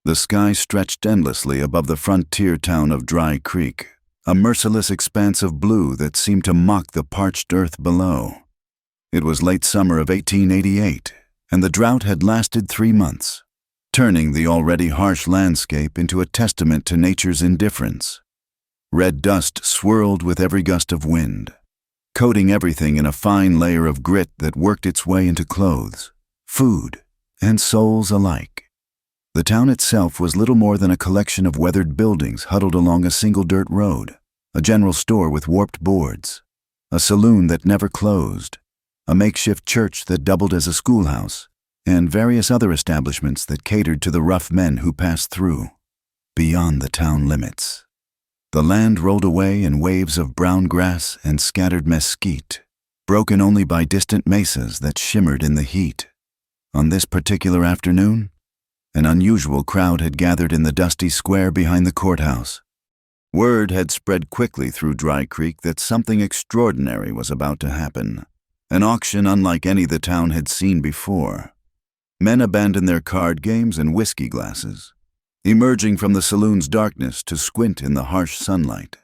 The sky stretched endlessly above the frontier town of Dry Creek, a merciless expanse of blue that seemed to mock the parched earth below. It was late summer of 1888, and the drought had lasted 3 months, turning the already harsh landscape into a testament to nature's indifference. Red dust swirled with every gust of wind, coating everything in a fine layer of grit that worked its way into clothes, food, and souls alike. The town itself was little more than a collection of weathered buildings huddled along a single dirt road, a general store with warped boards, a saloon that never closed, a makeshift church that doubled as a schoolhouse, and various other establishments that catered to the rough men who passed through, beyond the town limits. The land rolled away in waves of brown grass and scattered mesquite, broken only by distant mesas that shimmered in the heat. On this particular afternoon, an unusual crowd had gathered in the dusty square behind the courthouse. Word had spread quickly through Dry Creek that something extraordinary was about to happen, an auction unlike any the town had seen before. Men abandoned their card games and whiskey glasses, emerging from the saloon's darkness to squint in the harsh sunlight.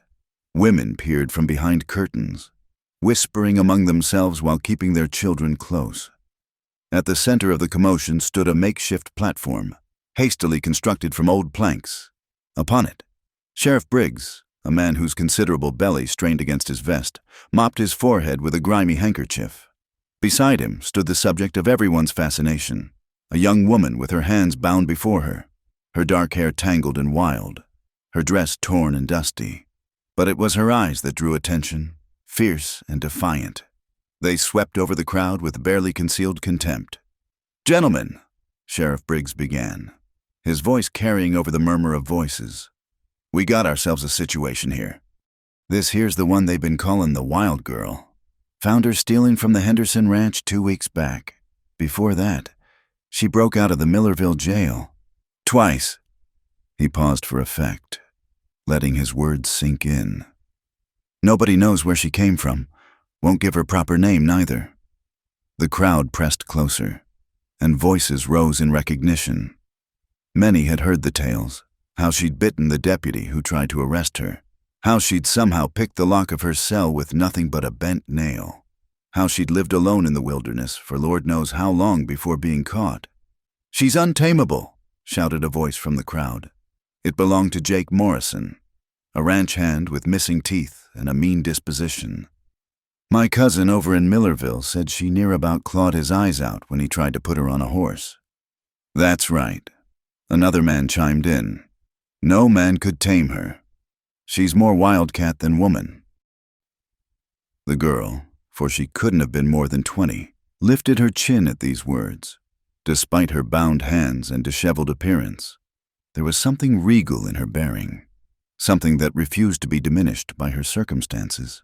Women peered from behind curtains, whispering among themselves while keeping their children close. At the center of the commotion stood a makeshift platform, hastily constructed from old planks. Upon it, Sheriff Briggs, a man whose considerable belly strained against his vest, mopped his forehead with a grimy handkerchief. Beside him stood the subject of everyone's fascination, a young woman with her hands bound before her, her dark hair tangled and wild, her dress torn and dusty. But it was her eyes that drew attention, fierce and defiant. They swept over the crowd with barely concealed contempt. "Gentlemen," Sheriff Briggs began, his voice carrying over the murmur of voices, "we got ourselves a situation here. This here's the one they've been calling the Wild Girl. Found her stealing from the Henderson Ranch 2 weeks back. Before that, she broke out of the Millerville jail. Twice." He paused for effect, letting his words sink in. "Nobody knows where she came from. Won't give her proper name, neither." The crowd pressed closer, and voices rose in recognition. Many had heard the tales, how she'd bitten the deputy who tried to arrest her, how she'd somehow picked the lock of her cell with nothing but a bent nail, how she'd lived alone in the wilderness for Lord knows how long before being caught. "She's untamable," shouted a voice from the crowd. It belonged to Jake Morrison, a ranch hand with missing teeth and a mean disposition. "My cousin over in Millerville said she near about clawed his eyes out when he tried to put her on a horse." "That's right," another man chimed in. "No man could tame her. She's more wildcat than woman." The girl, for she couldn't have been more than 20, lifted her chin at these words. Despite her bound hands and disheveled appearance, there was something regal in her bearing, something that refused to be diminished by her circumstances.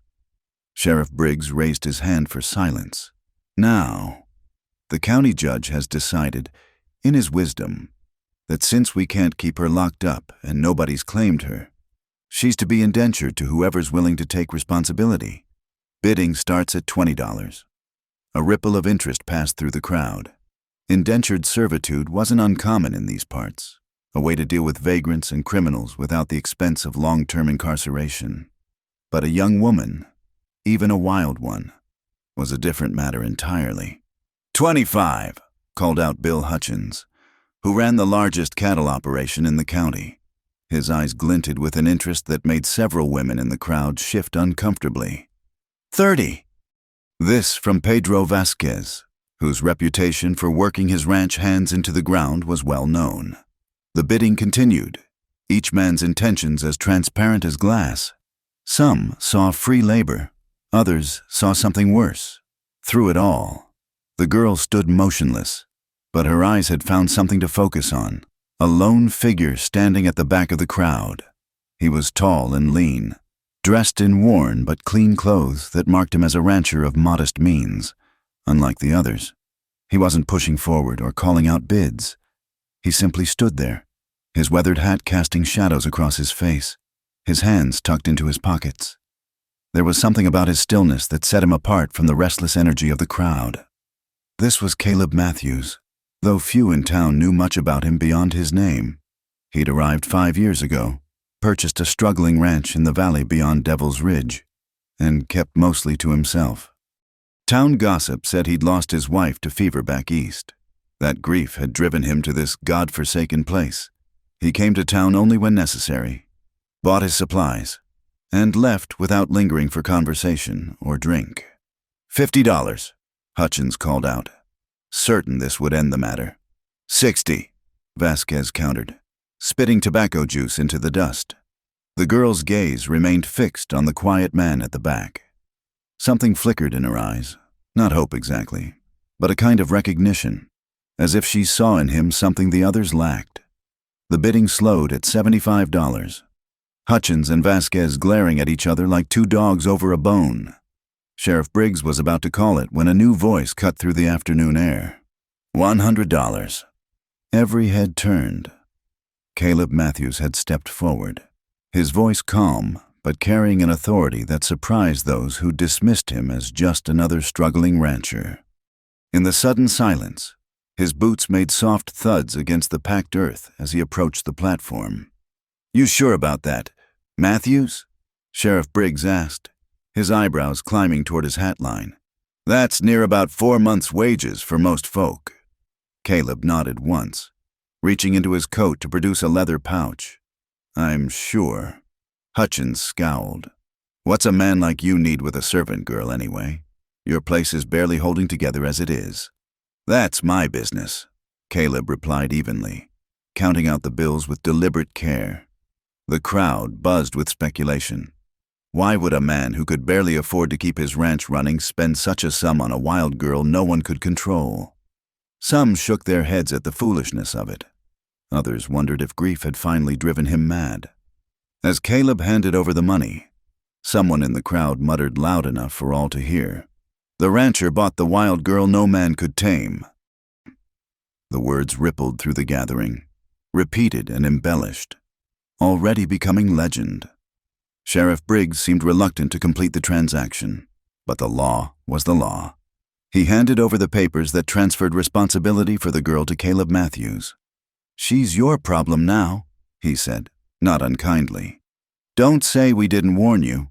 Sheriff Briggs raised his hand for silence. "Now, the county judge has decided, in his wisdom, that since we can't keep her locked up and nobody's claimed her, she's to be indentured to whoever's willing to take responsibility. Bidding starts at $20. A ripple of interest passed through the crowd. Indentured servitude wasn't uncommon in these parts, a way to deal with vagrants and criminals without the expense of long-term incarceration. But a young woman, even a wild one, was a different matter entirely. "25, called out Bill Hutchins, who ran the largest cattle operation in the county. His eyes glinted with an interest that made several women in the crowd shift uncomfortably. 30. This from Pedro Vasquez, whose reputation for working his ranch hands into the ground was well known. The bidding continued, each man's intentions as transparent as glass. Some saw free labor, others saw something worse. Through it all, the girl stood motionless, but her eyes had found something to focus on, a lone figure standing at the back of the crowd. He was tall and lean, dressed in worn but clean clothes that marked him as a rancher of modest means. Unlike the others, he wasn't pushing forward or calling out bids. He simply stood there, his weathered hat casting shadows across his face, his hands tucked into his pockets. There was something about his stillness that set him apart from the restless energy of the crowd. This was Caleb Matthews, though few in town knew much about him beyond his name. He'd arrived 5 years ago, purchased a struggling ranch in the valley beyond Devil's Ridge, and kept mostly to himself. Town gossip said he'd lost his wife to fever back east. That grief had driven him to this God-forsaken place. He came to town only when necessary, bought his supplies, and left without lingering for conversation or drink. $50, Hutchins called out, certain this would end the matter. 60, Vasquez countered, spitting tobacco juice into the dust. The girl's gaze remained fixed on the quiet man at the back. Something flickered in her eyes, not hope exactly, but a kind of recognition, as if she saw in him something the others lacked. The bidding slowed at $75. Hutchins and Vasquez glaring at each other like two dogs over a bone. Sheriff Briggs was about to call it when a new voice cut through the afternoon air. $100. Every head turned. Caleb Matthews had stepped forward, his voice calm, but carrying an authority that surprised those who dismissed him as just another struggling rancher. In the sudden silence, his boots made soft thuds against the packed earth as he approached the platform. "You sure about that, Matthews?" Sheriff Briggs asked, his eyebrows climbing toward his hat line. "That's near about 4 months' wages for most folk." Caleb nodded once, reaching into his coat to produce a leather pouch. "I'm sure." Hutchins scowled. "What's a man like you need with a servant girl, anyway? Your place is barely holding together as it is." "That's my business," Caleb replied evenly, counting out the bills with deliberate care. The crowd buzzed with speculation. Why would a man who could barely afford to keep his ranch running spend such a sum on a wild girl no one could control? Some shook their heads at the foolishness of it. Others wondered if grief had finally driven him mad. As Caleb handed over the money, someone in the crowd muttered loud enough for all to hear, "The rancher bought the wild girl no man could tame." The words rippled through the gathering, repeated and embellished, already becoming legend. Sheriff Briggs seemed reluctant to complete the transaction, but the law was the law. He handed over the papers that transferred responsibility for the girl to Caleb Matthews. "She's your problem now," he said, not unkindly. "Don't say we didn't warn you."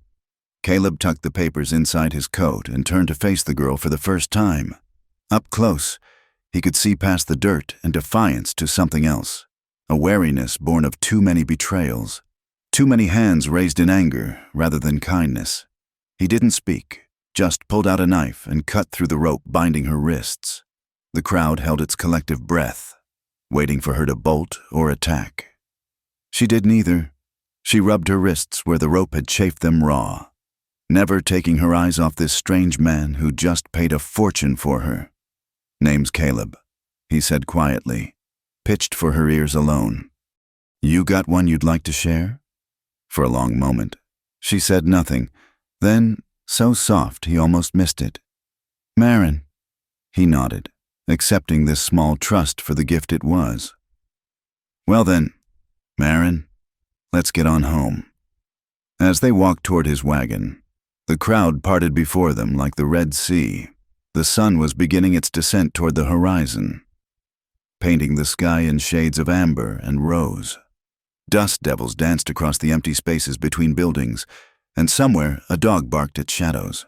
Caleb tucked the papers inside his coat and turned to face the girl for the first time. Up close, he could see past the dirt and defiance to something else, a wariness born of too many betrayals, too many hands raised in anger rather than kindness. He didn't speak, just pulled out a knife and cut through the rope binding her wrists. The crowd held its collective breath, waiting for her to bolt or attack. She did neither. She rubbed her wrists where the rope had chafed them raw, never taking her eyes off this strange man who just paid a fortune for her. "Name's Caleb," he said quietly, pitched for her ears alone. "You got one you'd like to share?" For a long moment, she said nothing, then, so soft he almost missed it. "Marin." He nodded, accepting this small trust for the gift it was. "Well then, Marin, let's get on home." As they walked toward his wagon, the crowd parted before them like the Red Sea. The sun was beginning its descent toward the horizon, painting the sky in shades of amber and rose. Dust devils danced across the empty spaces between buildings, and somewhere a dog barked at shadows.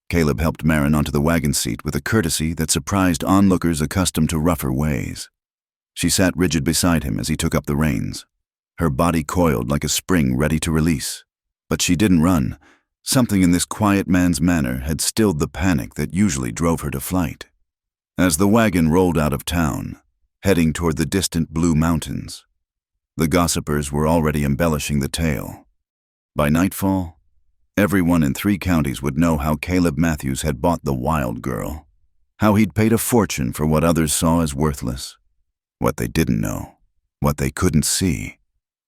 Caleb helped Marin onto the wagon seat with a courtesy that surprised onlookers accustomed to rougher ways. She sat rigid beside him as he took up the reins, her body coiled like a spring ready to release. But she didn't run. Something in this quiet man's manner had stilled the panic that usually drove her to flight. As the wagon rolled out of town, heading toward the distant Blue Mountains, the gossipers were already embellishing the tale. By nightfall, everyone in 3 counties would know how Caleb Matthews had bought the wild girl, how he'd paid a fortune for what others saw as worthless. What they didn't know, what they couldn't see,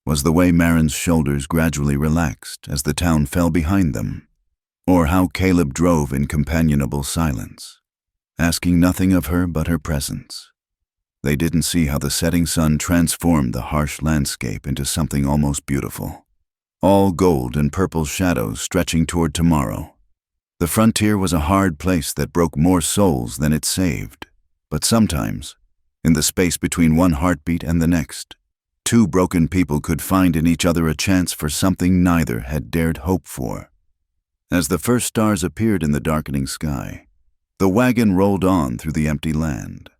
was the way Marin's shoulders gradually relaxed as the town fell behind them, or how Caleb drove in companionable silence, asking nothing of her but her presence. They didn't see how the setting sun transformed the harsh landscape into something almost beautiful, all gold and purple shadows stretching toward tomorrow. The frontier was a hard place that broke more souls than it saved, but sometimes, in the space between one heartbeat and the next, two broken people could find in each other a chance for something neither had dared hope for. As the first stars appeared in the darkening sky, the wagon rolled on through the empty land,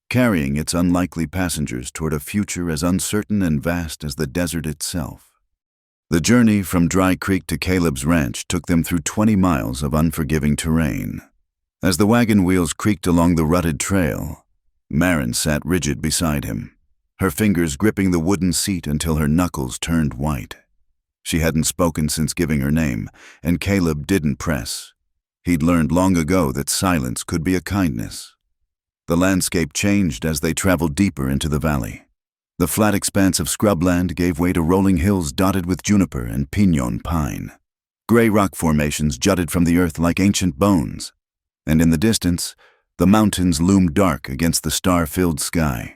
carrying its unlikely passengers toward a future as uncertain and vast as the desert itself. The journey from Dry Creek to Caleb's ranch took them through 20 miles of unforgiving terrain. As the wagon wheels creaked along the rutted trail, Maren sat rigid beside him, her fingers gripping the wooden seat until her knuckles turned white. She hadn't spoken since giving her name, and Caleb didn't press. He'd learned long ago that silence could be a kindness. The landscape changed as they traveled deeper into the valley. The flat expanse of scrubland gave way to rolling hills dotted with juniper and piñon pine. Gray rock formations jutted from the earth like ancient bones, and in the distance, the mountains loomed dark against the star-filled sky.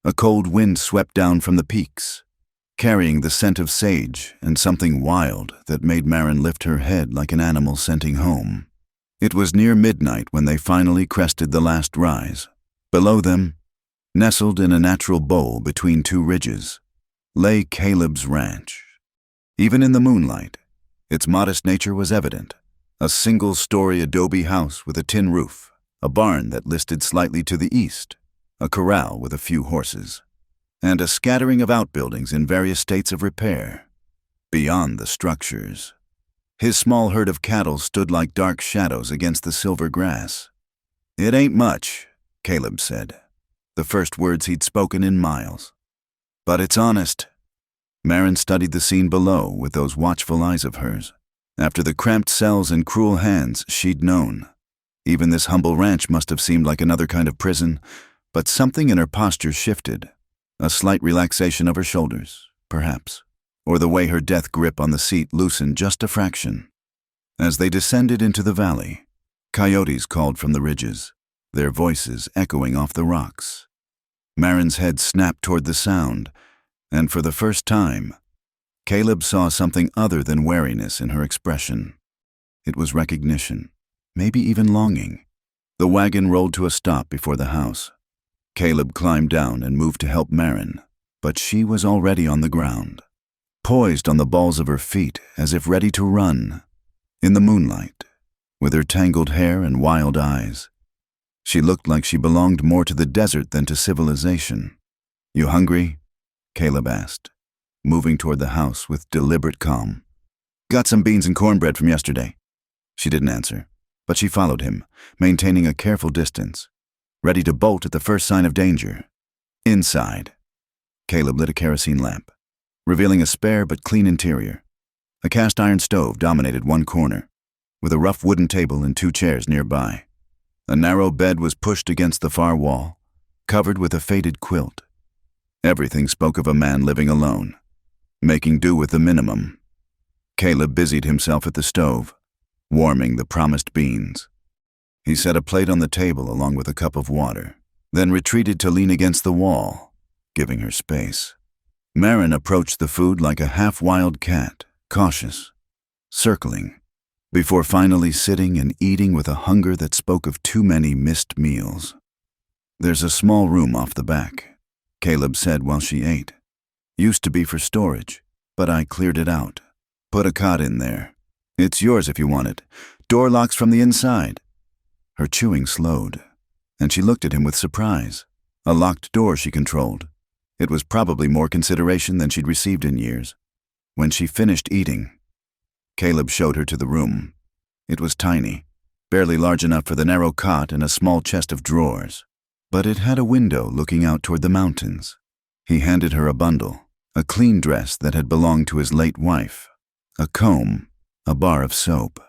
A cold wind swept down from the peaks, carrying the scent of sage and something wild that made Maren lift her head like an animal scenting home. It was near midnight when they finally crested the last rise. Below them, nestled in a natural bowl between two ridges, lay Caleb's ranch. Even in the moonlight, its modest nature was evident. A single-story adobe house with a tin roof, a barn that listed slightly to the east, a corral with a few horses, and a scattering of outbuildings in various states of repair. Beyond the structures, his small herd of cattle stood like dark shadows against the silver grass. "It ain't much," Caleb said, the first words he'd spoken in miles. "But it's honest." Maren studied the scene below with those watchful eyes of hers. After the cramped cells and cruel hands she'd known, even this humble ranch must have seemed like another kind of prison, but something in her posture shifted. A slight relaxation of her shoulders, perhaps, or the way her death grip on the seat loosened just a fraction. As they descended into the valley, coyotes called from the ridges, their voices echoing off the rocks. Maren's head snapped toward the sound, and for the first time, Caleb saw something other than wariness in her expression. It was recognition, maybe even longing. The wagon rolled to a stop before the house. Caleb climbed down and moved to help Maren, but she was already on the ground, poised on the balls of her feet as if ready to run. In the moonlight, with her tangled hair and wild eyes, she looked like she belonged more to the desert than to civilization. "You hungry?" Caleb asked, moving toward the house with deliberate calm. "Got some beans and cornbread from yesterday." She didn't answer, but she followed him, maintaining a careful distance, ready to bolt at the first sign of danger. Inside, Caleb lit a kerosene lamp, revealing a spare but clean interior. A cast-iron stove dominated one corner, with a rough wooden table and two chairs nearby. A narrow bed was pushed against the far wall, covered with a faded quilt. Everything spoke of a man living alone, making do with the minimum. Caleb busied himself at the stove, warming the promised beans. He set a plate on the table along with a cup of water, then retreated to lean against the wall, giving her space. Maren approached the food like a half-wild cat, cautious, circling, before finally sitting and eating with a hunger that spoke of too many missed meals. "There's a small room off the back," Caleb said while she ate. "Used to be for storage, but I cleared it out. Put a cot in there. It's yours if you want it. Door locks from the inside." Her chewing slowed, and she looked at him with surprise. A locked door she controlled. It was probably more consideration than she'd received in years. When she finished eating, Caleb showed her to the room. It was tiny, barely large enough for the narrow cot and a small chest of drawers. But it had a window looking out toward the mountains. He handed her a bundle, a clean dress that had belonged to his late wife, a comb, a bar of soap.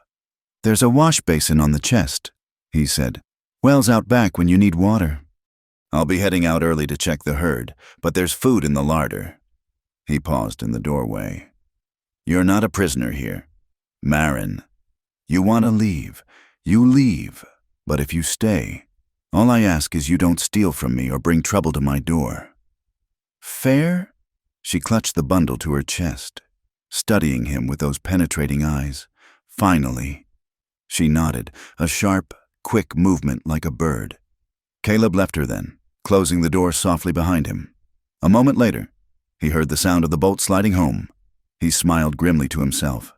"There's a wash basin on the chest," he said. "Well's out back when you need water." "I'll be heading out early to check the herd, but there's food in the larder." He paused in the doorway. "You're not a prisoner here. Maren, you want to leave. You leave, but if you stay, all I ask is you don't steal from me or bring trouble to my door." "Fair?" She clutched the bundle to her chest, studying him with those penetrating eyes. Finally, she nodded, a sharp, quick movement like a bird. Caleb left her then, closing the door softly behind him. A moment later, He heard the sound of the boat sliding home. He smiled grimly to himself.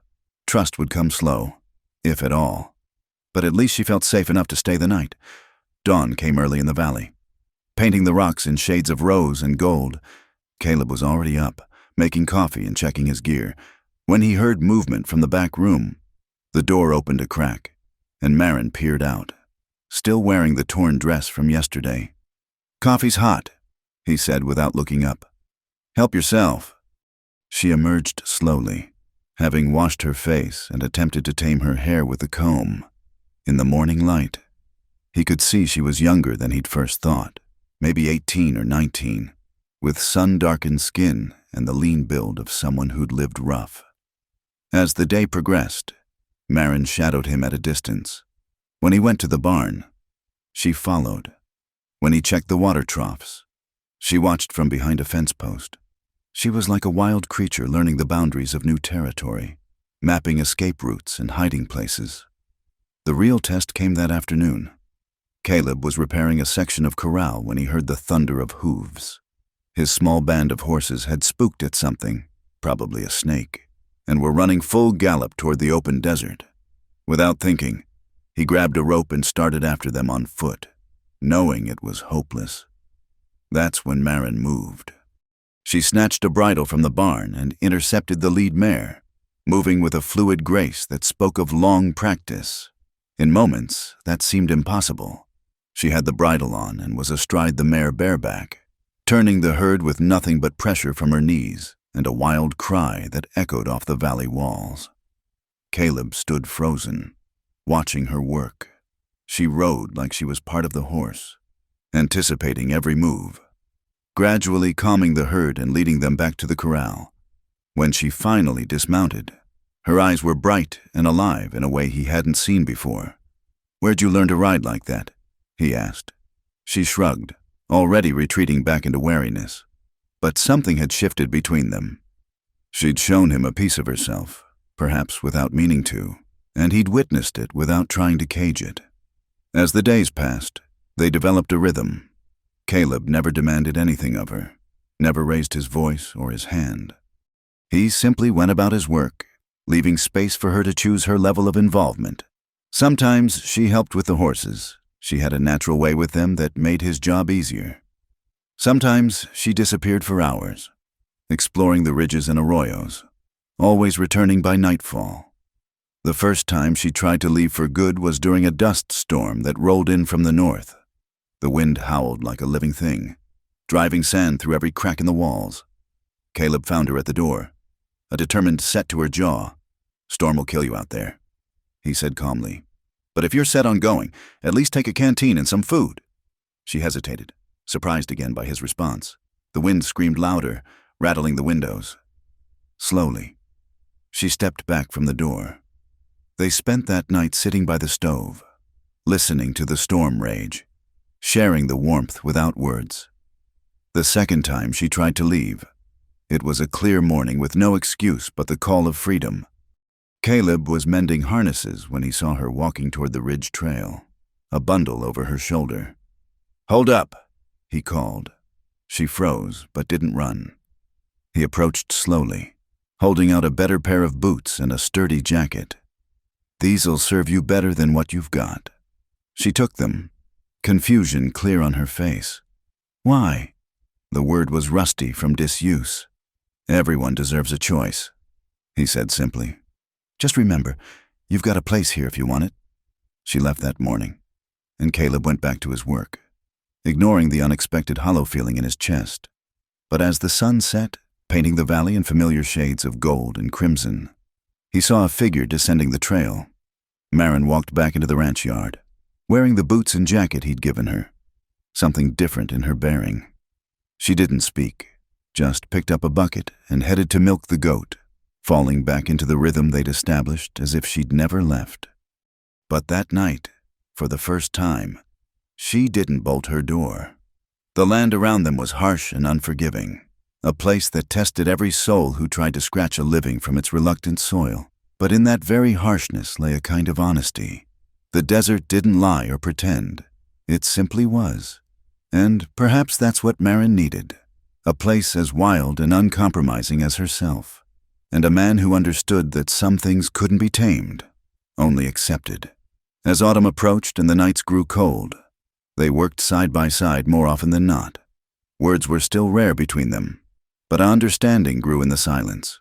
Trust would come slow, if at all. But at least she felt safe enough to stay the night. Dawn came early in the valley. Painting the rocks in shades of rose and gold, Caleb was already up, making coffee and checking his gear, when he heard movement from the back room. The door opened a crack, and Marin peered out, still wearing the torn dress from yesterday. "Coffee's hot," he said without looking up. "Help yourself." She emerged slowly, having washed her face and attempted to tame her hair with a comb. In the morning light, he could see she was younger than he'd first thought, maybe 18 or 19, with sun-darkened skin and the lean build of someone who'd lived rough. As the day progressed, Marin shadowed him at a distance. When he went to the barn, she followed. When he checked the water troughs, she watched from behind a fence post. She was like a wild creature learning the boundaries of new territory, mapping escape routes and hiding places. The real test came that afternoon. Caleb was repairing a section of corral when he heard the thunder of hooves. His small band of horses had spooked at something, probably a snake, and were running full gallop toward the open desert. Without thinking, he grabbed a rope and started after them on foot, knowing it was hopeless. That's when Marin moved. She snatched a bridle from the barn and intercepted the lead mare, moving with a fluid grace that spoke of long practice. In moments, that seemed impossible. She had the bridle on and was astride the mare bareback, turning the herd with nothing but pressure from her knees and a wild cry that echoed off the valley walls. Caleb stood frozen, watching her work. She rode like she was part of the horse, anticipating every move, gradually calming the herd and leading them back to the corral. When she finally dismounted, her eyes were bright and alive in a way he hadn't seen before. "Where'd you learn to ride like that?" he asked. She shrugged, already retreating back into wariness. But something had shifted between them. She'd shown him a piece of herself, perhaps without meaning to, and he'd witnessed it without trying to cage it. As the days passed, they developed a rhythm. Caleb never demanded anything of her, never raised his voice or his hand. He simply went about his work, leaving space for her to choose her level of involvement. Sometimes she helped with the horses. She had a natural way with them that made his job easier. Sometimes she disappeared for hours, exploring the ridges and arroyos, always returning by nightfall. The first time she tried to leave for good was during a dust storm that rolled in from the north. The wind howled like a living thing, driving sand through every crack in the walls. Caleb found her at the door, a determined set to her jaw. "Storm will kill you out there," he said calmly. "But if you're set on going, at least take a canteen and some food." She hesitated, surprised again by his response. The wind screamed louder, rattling the windows. Slowly, she stepped back from the door. They spent that night sitting by the stove, listening to the storm rage, sharing the warmth without words. The second time she tried to leave, it was a clear morning with no excuse but the call of freedom. Caleb was mending harnesses when he saw her walking toward the ridge trail, a bundle over her shoulder. "Hold up," he called. She froze, but didn't run. He approached slowly, holding out a better pair of boots and a sturdy jacket. "These'll serve you better than what you've got." She took them, confusion clear on her face. "Why?" The word was rusty from disuse. "Everyone deserves a choice," he said simply. "Just remember, you've got a place here if you want it." She left that morning, and Caleb went back to his work, ignoring the unexpected hollow feeling in his chest. But as the sun set, painting the valley in familiar shades of gold and crimson, he saw a figure descending the trail. Marin walked back into the ranch yard, wearing the boots and jacket he'd given her, something different in her bearing. She didn't speak, just picked up a bucket and headed to milk the goat, falling back into the rhythm they'd established as if she'd never left. But that night, for the first time, she didn't bolt her door. The land around them was harsh and unforgiving, a place that tested every soul who tried to scratch a living from its reluctant soil. But in that very harshness lay a kind of honesty. The desert didn't lie or pretend. It simply was. And perhaps that's what Marin needed. a place as wild and uncompromising as herself, and a man who understood that some things couldn't be tamed, only accepted. As autumn approached and the nights grew cold, they worked side by side more often than not. Words were still rare between them, but understanding grew in the silence.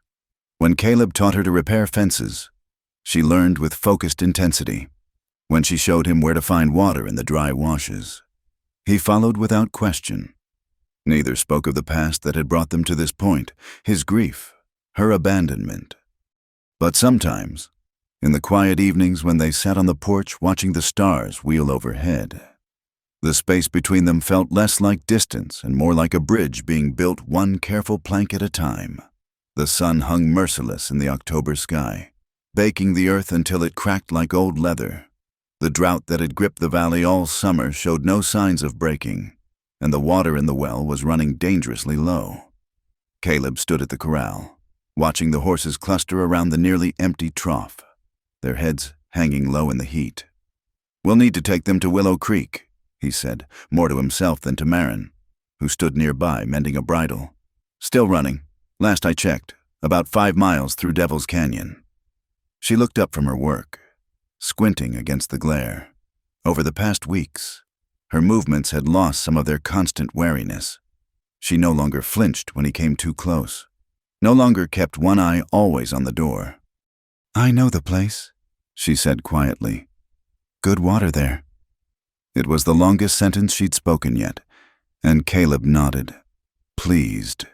When Caleb taught her to repair fences, she learned with focused intensity. When she showed him where to find water in the dry washes, he followed without question. Neither spoke of the past that had brought them to this point, his grief, her abandonment. But sometimes, in the quiet evenings when they sat on the porch watching the stars wheel overhead, the space between them felt less like distance and more like a bridge being built one careful plank at a time. The sun hung merciless in the October sky, baking the earth until it cracked like old leather. The drought that had gripped the valley all summer showed no signs of breaking, and the water in the well was running dangerously low. Caleb stood at the corral, watching the horses cluster around the nearly empty trough, their heads hanging low in the heat. "We'll need to take them to Willow Creek," he said, more to himself than to Marin, who stood nearby mending a bridle. "Still running. Last I checked, about 5 miles through Devil's Canyon." She looked up from her work, squinting against the glare. Over the past weeks, her movements had lost some of their constant wariness. She no longer flinched when he came too close, no longer kept one eye always on the door. "I know the place," she said quietly. "Good water there." It was the longest sentence she'd spoken yet, and Caleb nodded, pleased.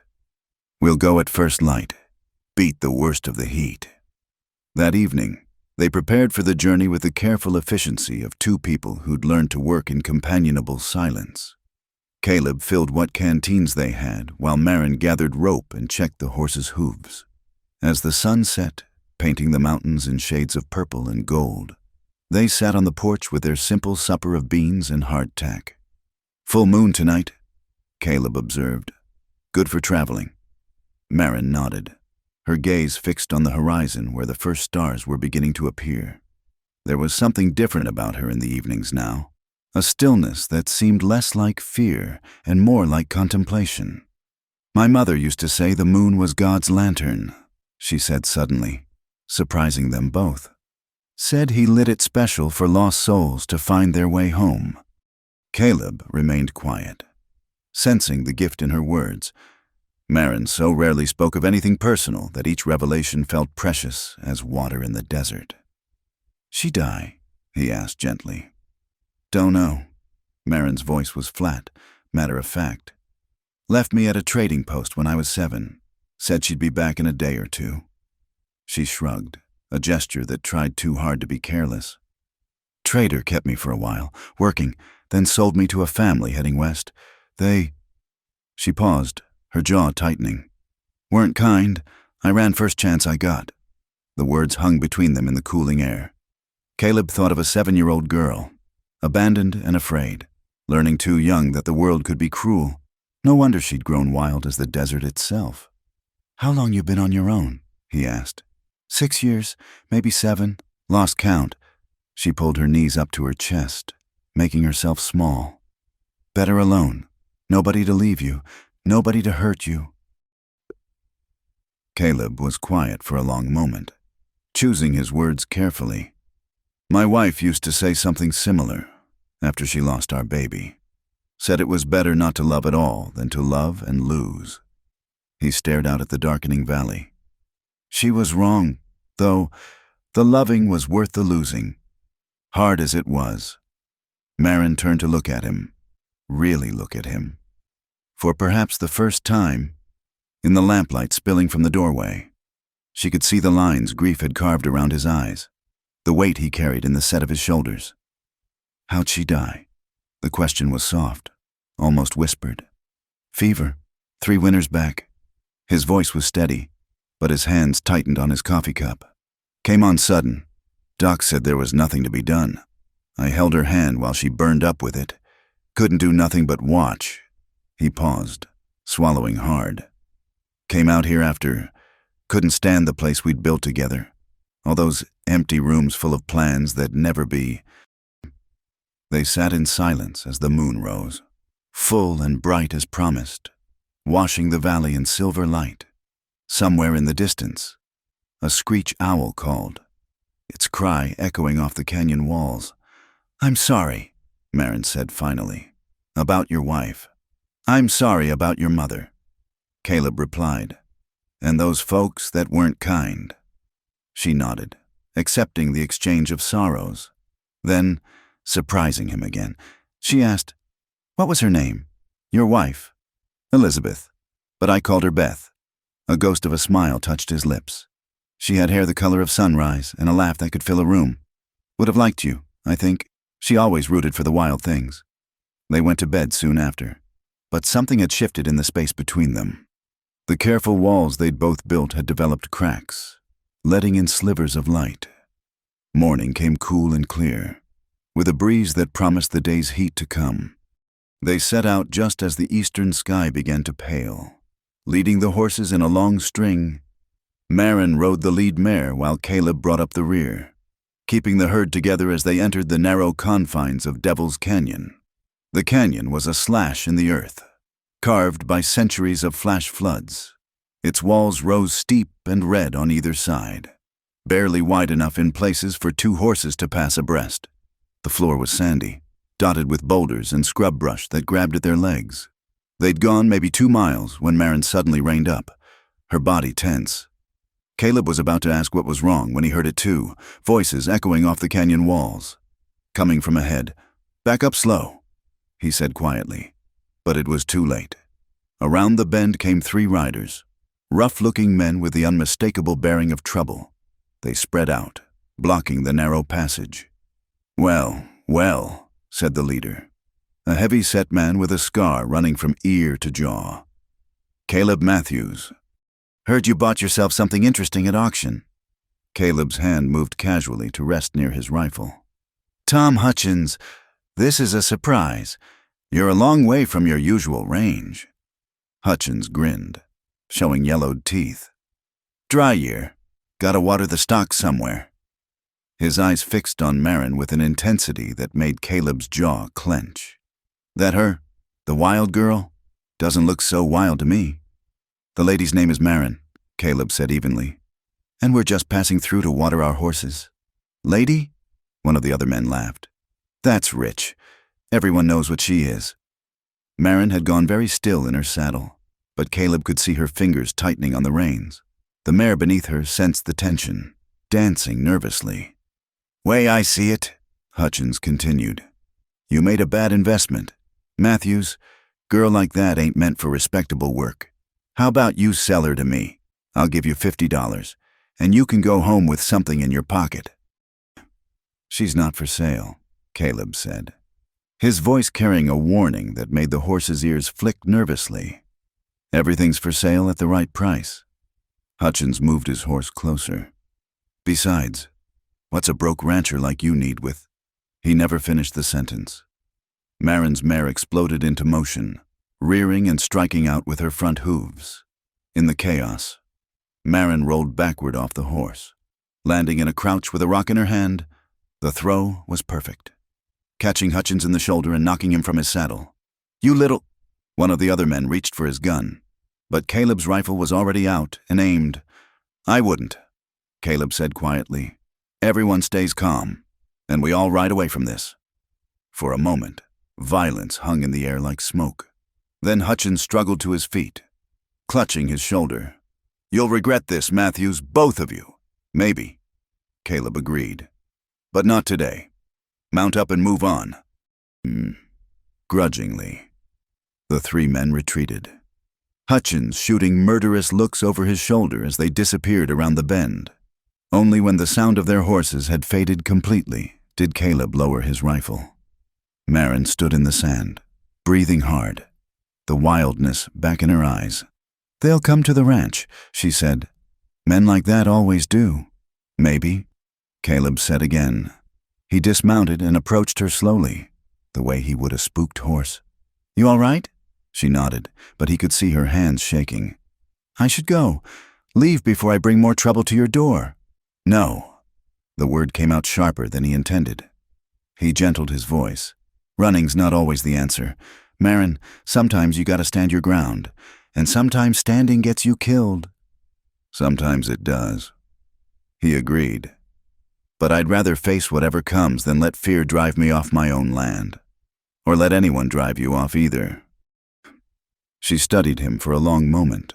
"We'll go at first light, beat the worst of the heat." That evening, they prepared for the journey with the careful efficiency of two people who'd learned to work in companionable silence. Caleb filled what canteens they had, while Marin gathered rope and checked the horses' hooves. As the sun set, painting the mountains in shades of purple and gold, they sat on the porch with their simple supper of beans and hardtack. "Full moon tonight," Caleb observed. "Good for traveling." Marin nodded, her gaze fixed on the horizon where the first stars were beginning to appear. There was something different about her in the evenings now, a stillness that seemed less like fear and more like contemplation. "My mother used to say the moon was God's lantern," she said suddenly, surprising them both. "Said he lit it special for lost souls to find their way home." Caleb remained quiet, sensing the gift in her words. Marin so rarely spoke of anything personal that each revelation felt precious as water in the desert. "She die?" he asked gently. "Don't know." Marin's voice was flat, matter of fact. "Left me at a trading post when I was 7. Said she'd be back in a day or 2. She shrugged, a gesture that tried too hard to be careless. "Trader kept me for a while, working, then sold me to a family heading west. She paused, her jaw tightening. "Weren't kind. I ran first chance I got." The words hung between them in the cooling air. Caleb thought of a 7-year-old girl, abandoned and afraid, learning too young that the world could be cruel. No wonder she'd grown wild as the desert itself. "How long you been on your own?" he asked. 6 years, maybe 7, lost count." She pulled her knees up to her chest, making herself small. "Better alone. Nobody to leave you. Nobody to hurt you." Caleb was quiet for a long moment, choosing his words carefully. "My wife used to say something similar after she lost our baby. Said it was better not to love at all than to love and lose." He stared out at the darkening valley. She was wrong, though. The loving was worth the losing, hard as it was. Marin turned to look at him, really look at him. For perhaps the first time, in the lamplight spilling from the doorway, she could see the lines grief had carved around his eyes, the weight he carried in the set of his shoulders. "How'd she die?" The question was soft, almost whispered. "Fever. 3 winters back." His voice was steady, but his hands tightened on his coffee cup. "Came on sudden. Doc said there was nothing to be done. I held her hand while she burned up with it. Couldn't do nothing but watch." He paused, swallowing hard. "Came out here after. Couldn't stand the place we'd built together. All those empty rooms full of plans that never be." They sat in silence as the moon rose, full and bright as promised. washing the valley in silver light. Somewhere in the distance, a screech owl called, its cry echoing off the canyon walls. "I'm sorry," Maren said finally, "about your wife. I'm sorry about your mother," Caleb replied. "And those folks that weren't kind." She nodded, accepting the exchange of sorrows. Then, surprising him again, she asked, "What was her name? Your wife?" "Elizabeth, but I called her Beth." A ghost of a smile touched his lips. "She had hair the color of sunrise and a laugh that could fill a room. Would have liked you, I think. She always rooted for the wild things." They went to bed soon after, but something had shifted in the space between them. The careful walls they'd both built had developed cracks, letting in slivers of light. Morning came cool and clear, with a breeze that promised the day's heat to come. They set out just as the eastern sky began to pale. Leading the horses in a long string, Maren rode the lead mare while Caleb brought up the rear, keeping the herd together as they entered the narrow confines of Devil's Canyon. The canyon was a slash in the earth, carved by centuries of flash floods. Its walls rose steep and red on either side, barely wide enough in places for two horses to pass abreast. The floor was sandy, dotted with boulders and scrub brush that grabbed at their legs. They'd gone maybe 2 miles when Maren suddenly reined up, her body tense. Caleb was about to ask what was wrong when he heard it too, voices echoing off the canyon walls. Coming from ahead, "Back up slow," he said quietly. But it was too late. Around the bend came 3 riders, rough-looking men with the unmistakable bearing of trouble. They spread out, blocking the narrow passage. "Well, well," said the leader, a heavy-set man with a scar running from ear to jaw. "Caleb Matthews. Heard you bought yourself something interesting at auction." Caleb's hand moved casually to rest near his rifle. "Tom Hutchins, this is a surprise. You're a long way from your usual range." Hutchins grinned, showing yellowed teeth. "Dry year. Gotta water the stock somewhere." His eyes fixed on Maren with an intensity that made Caleb's jaw clench. "That her? The wild girl? Doesn't look so wild to me." "The lady's name is Maren," Caleb said evenly. "And we're just passing through to water our horses." "Lady?" One of the other men laughed. "That's rich. Everyone knows what she is." Maren had gone very still in her saddle, but Caleb could see her fingers tightening on the reins. The mare beneath her sensed the tension, dancing nervously. "Way I see it," Hutchins continued, "you made a bad investment. Matthews, girl like that ain't meant for respectable work. How about you sell her to me? I'll give you $50, and you can go home with something in your pocket." "She's not for sale," Caleb said, his voice carrying a warning that made the horse's ears flick nervously. "Everything's for sale at the right price." Hutchins moved his horse closer. "Besides, what's a broke rancher like you need with—" He never finished the sentence. Maren's mare exploded into motion, rearing and striking out with her front hooves. In the chaos, Maren rolled backward off the horse, landing in a crouch with a rock in her hand. The throw was perfect, catching Hutchins in the shoulder and knocking him from his saddle. "You little—" One of the other men reached for his gun, but Caleb's rifle was already out and aimed. "I wouldn't," Caleb said quietly. "Everyone stays calm, and we all ride away from this." For a moment, violence hung in the air like smoke. Then Hutchins struggled to his feet, clutching his shoulder. "You'll regret this, Matthews, both of you." "Maybe," Caleb agreed. "But not today. Mount up and move on." Grudgingly, the 3 men retreated, Hutchins shooting murderous looks over his shoulder as they disappeared around the bend. Only when the sound of their horses had faded completely did Caleb lower his rifle. Maren stood in the sand, breathing hard, the wildness back in her eyes. "They'll come to the ranch," she said. "Men like that always do." "Maybe," Caleb said again. He dismounted and approached her slowly, the way he would a spooked horse. "You all right?" She nodded, but he could see her hands shaking. "I should go. Leave before I bring more trouble to your door." "No." The word came out sharper than he intended. He gentled his voice. "Running's not always the answer. Maren, sometimes you gotta stand your ground. And sometimes standing gets you killed." "Sometimes it does," he agreed. "But I'd rather face whatever comes than let fear drive me off my own land. Or let anyone drive you off either." She studied him for a long moment,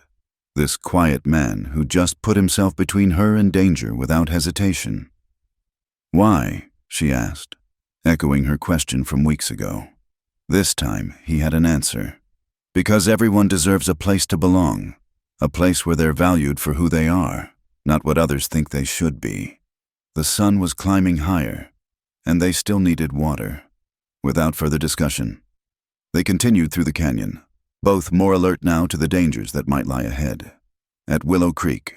this quiet man who just put himself between her and danger without hesitation. "Why?" she asked, echoing her question from weeks ago. This time he had an answer. "Because everyone deserves a place to belong, a place where they're valued for who they are, not what others think they should be." The sun was climbing higher, and they still needed water. Without further discussion, they continued through the canyon, both more alert now to the dangers that might lie ahead. At Willow Creek,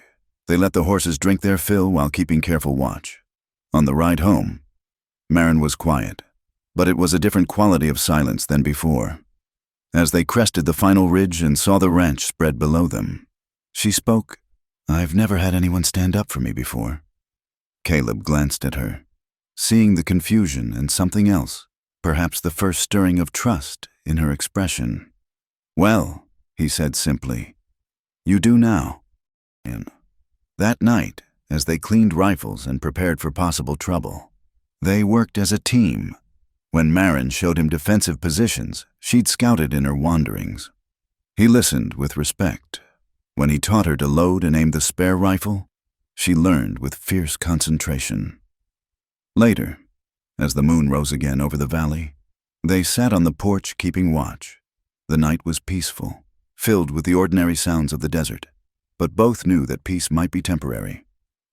they let the horses drink their fill while keeping careful watch. On the ride home, Maren was quiet, but it was a different quality of silence than before. As they crested the final ridge and saw the ranch spread below them, she spoke. "I've never had anyone stand up for me before." Caleb glanced at her, seeing the confusion and something else, perhaps the first stirring of trust in her expression. "Well," he said simply, "you do now." That night, as they cleaned rifles and prepared for possible trouble, they worked as a team. When Maren showed him defensive positions she'd scouted in her wanderings, he listened with respect. When he taught her to load and aim the spare rifle, she learned with fierce concentration. Later, as the moon rose again over the valley, they sat on the porch keeping watch. The night was peaceful, filled with the ordinary sounds of the desert, but both knew that peace might be temporary.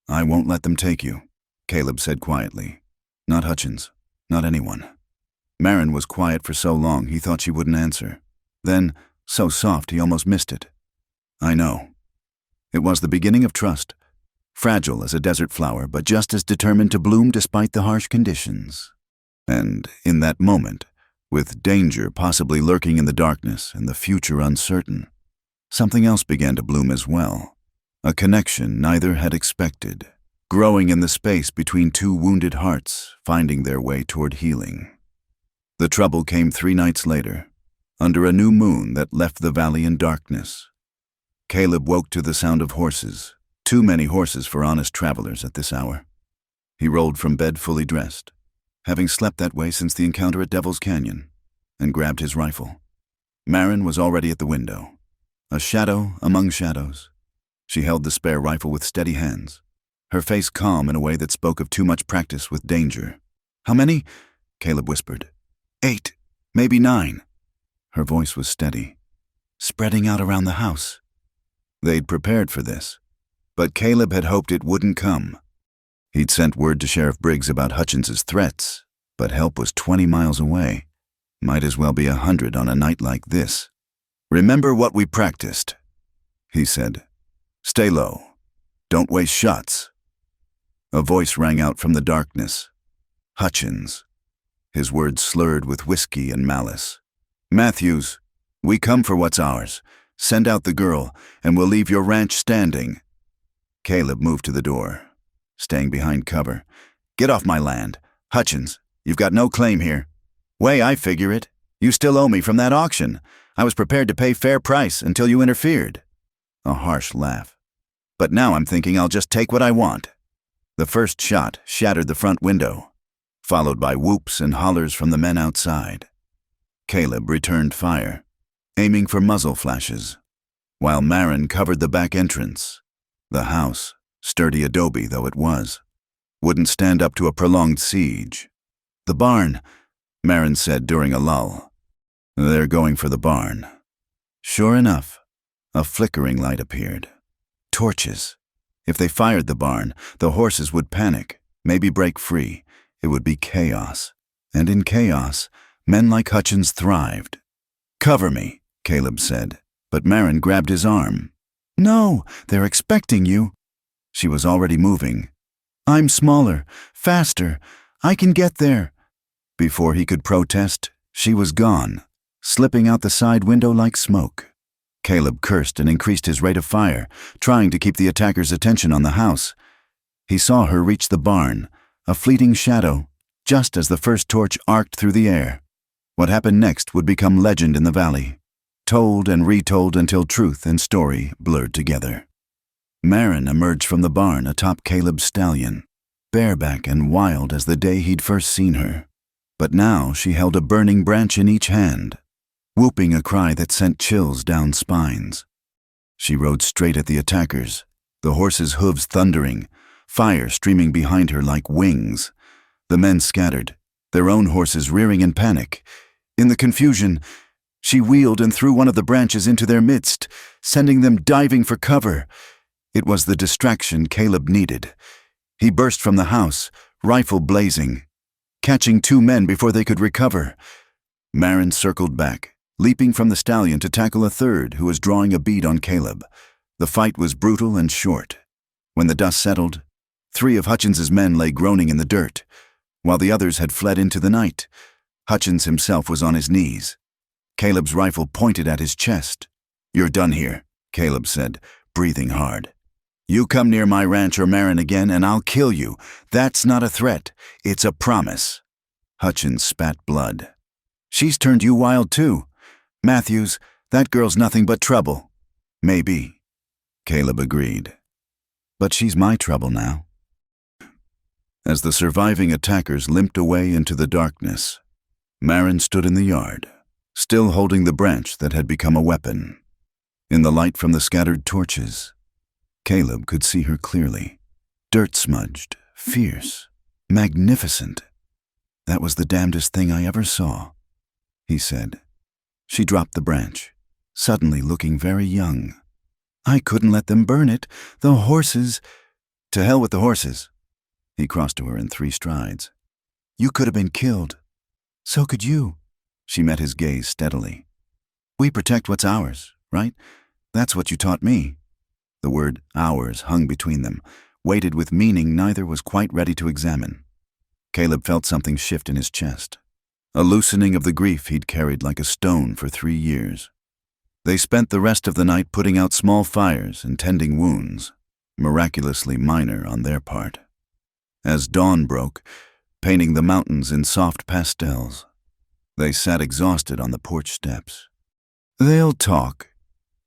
"I won't let them take you," Caleb said quietly. "Not Hutchins, not anyone." Maren was quiet for so long he thought she wouldn't answer. Then, so soft he almost missed it. "I know." It was the beginning of trust, fragile as a desert flower, but just as determined to bloom despite the harsh conditions. And in that moment, with danger possibly lurking in the darkness and the future uncertain, something else began to bloom as well. A connection neither had expected, growing in the space between two wounded hearts, finding their way toward healing. The trouble came 3 nights later, under a new moon that left the valley in darkness. Caleb woke to the sound of horses, too many horses for honest travelers at this hour. He rolled from bed fully dressed, having slept that way since the encounter at Devil's Canyon, and grabbed his rifle. Maren was already at the window, a shadow among shadows. She held the spare rifle with steady hands, her face calm in a way that spoke of too much practice with danger. "How many?" Caleb whispered. 8, maybe 9. Her voice was steady. "Spreading out around the house." They'd prepared for this, but Caleb had hoped it wouldn't come. He'd sent word to Sheriff Briggs about Hutchins's threats, but help was 20 miles away. Might as well be 100 on a night like this. "Remember what we practiced," he said. "Stay low. Don't waste shots." A voice rang out from the darkness. "Hutchins." His words slurred with whiskey and malice. "Matthews, we come for what's ours. Send out the girl, and we'll leave your ranch standing." Caleb moved to the door, staying behind cover. "Get off my land. Hutchins, you've got no claim here. Way I figure it, you still owe me from that auction. I was prepared to pay fair price until you interfered." A harsh laugh. "But now I'm thinking I'll just take what I want." The first shot shattered the front window, followed by whoops and hollers from the men outside. Caleb returned fire, aiming for muzzle flashes, while Maren covered the back entrance. The house, sturdy adobe though it was, wouldn't stand up to a prolonged siege. "The barn," Maren said during a lull. "They're going for the barn." Sure enough, a flickering light appeared. Torches. If they fired the barn, the horses would panic, maybe break free. It would be chaos. And in chaos, men like Hutchins thrived. "Cover me," Caleb said, but Maren grabbed his arm. "No, they're expecting you." She was already moving. "I'm smaller, faster. I can get there." Before he could protest, she was gone, slipping out the side window like smoke. Caleb cursed and increased his rate of fire, trying to keep the attackers' attention on the house. He saw her reach the barn, a fleeting shadow, just as the first torch arced through the air. What happened next would become legend in the valley. told and retold until truth and story blurred together. Marin emerged from the barn atop Caleb's stallion, bareback and wild as the day he'd first seen her. But now she held a burning branch in each hand, whooping a cry that sent chills down spines. She rode straight at the attackers, the horses' hooves thundering, fire streaming behind her like wings. The men scattered, their own horses rearing in panic. In the confusion, she wheeled and threw one of the branches into their midst, sending them diving for cover. It was the distraction Caleb needed. He burst from the house, rifle blazing, catching two men before they could recover. Marin circled back, leaping from the stallion to tackle a third who was drawing a bead on Caleb. The fight was brutal and short. When the dust settled, 3 of Hutchins's men lay groaning in the dirt, while the others had fled into the night. Hutchins himself was on his knees. Caleb's rifle pointed at his chest. "You're done here," Caleb said, breathing hard. "You come near my ranch or Marin again and I'll kill you. That's not a threat. It's a promise." Hutchins spat blood. "She's turned you wild too. Matthews, that girl's nothing but trouble." "Maybe," Caleb agreed. "But she's my trouble now." As the surviving attackers limped away into the darkness, Marin stood in the yard, still holding the branch that had become a weapon. In the light from the scattered torches, Caleb could see her clearly, dirt-smudged, fierce, magnificent. "That was the damnedest thing I ever saw," he said. She dropped the branch, suddenly looking very young. "I couldn't let them burn it. The horses—" "To hell with the horses." He crossed to her in 3 strides. "You could have been killed. So could you." She met his gaze steadily. "We protect what's ours, right? That's what you taught me." The word ours hung between them, weighted with meaning neither was quite ready to examine. Caleb felt something shift in his chest, a loosening of the grief he'd carried like a stone for 3 years. They spent the rest of the night putting out small fires and tending wounds, miraculously minor on their part. As dawn broke, painting the mountains in soft pastels, they sat exhausted on the porch steps. "They'll talk,"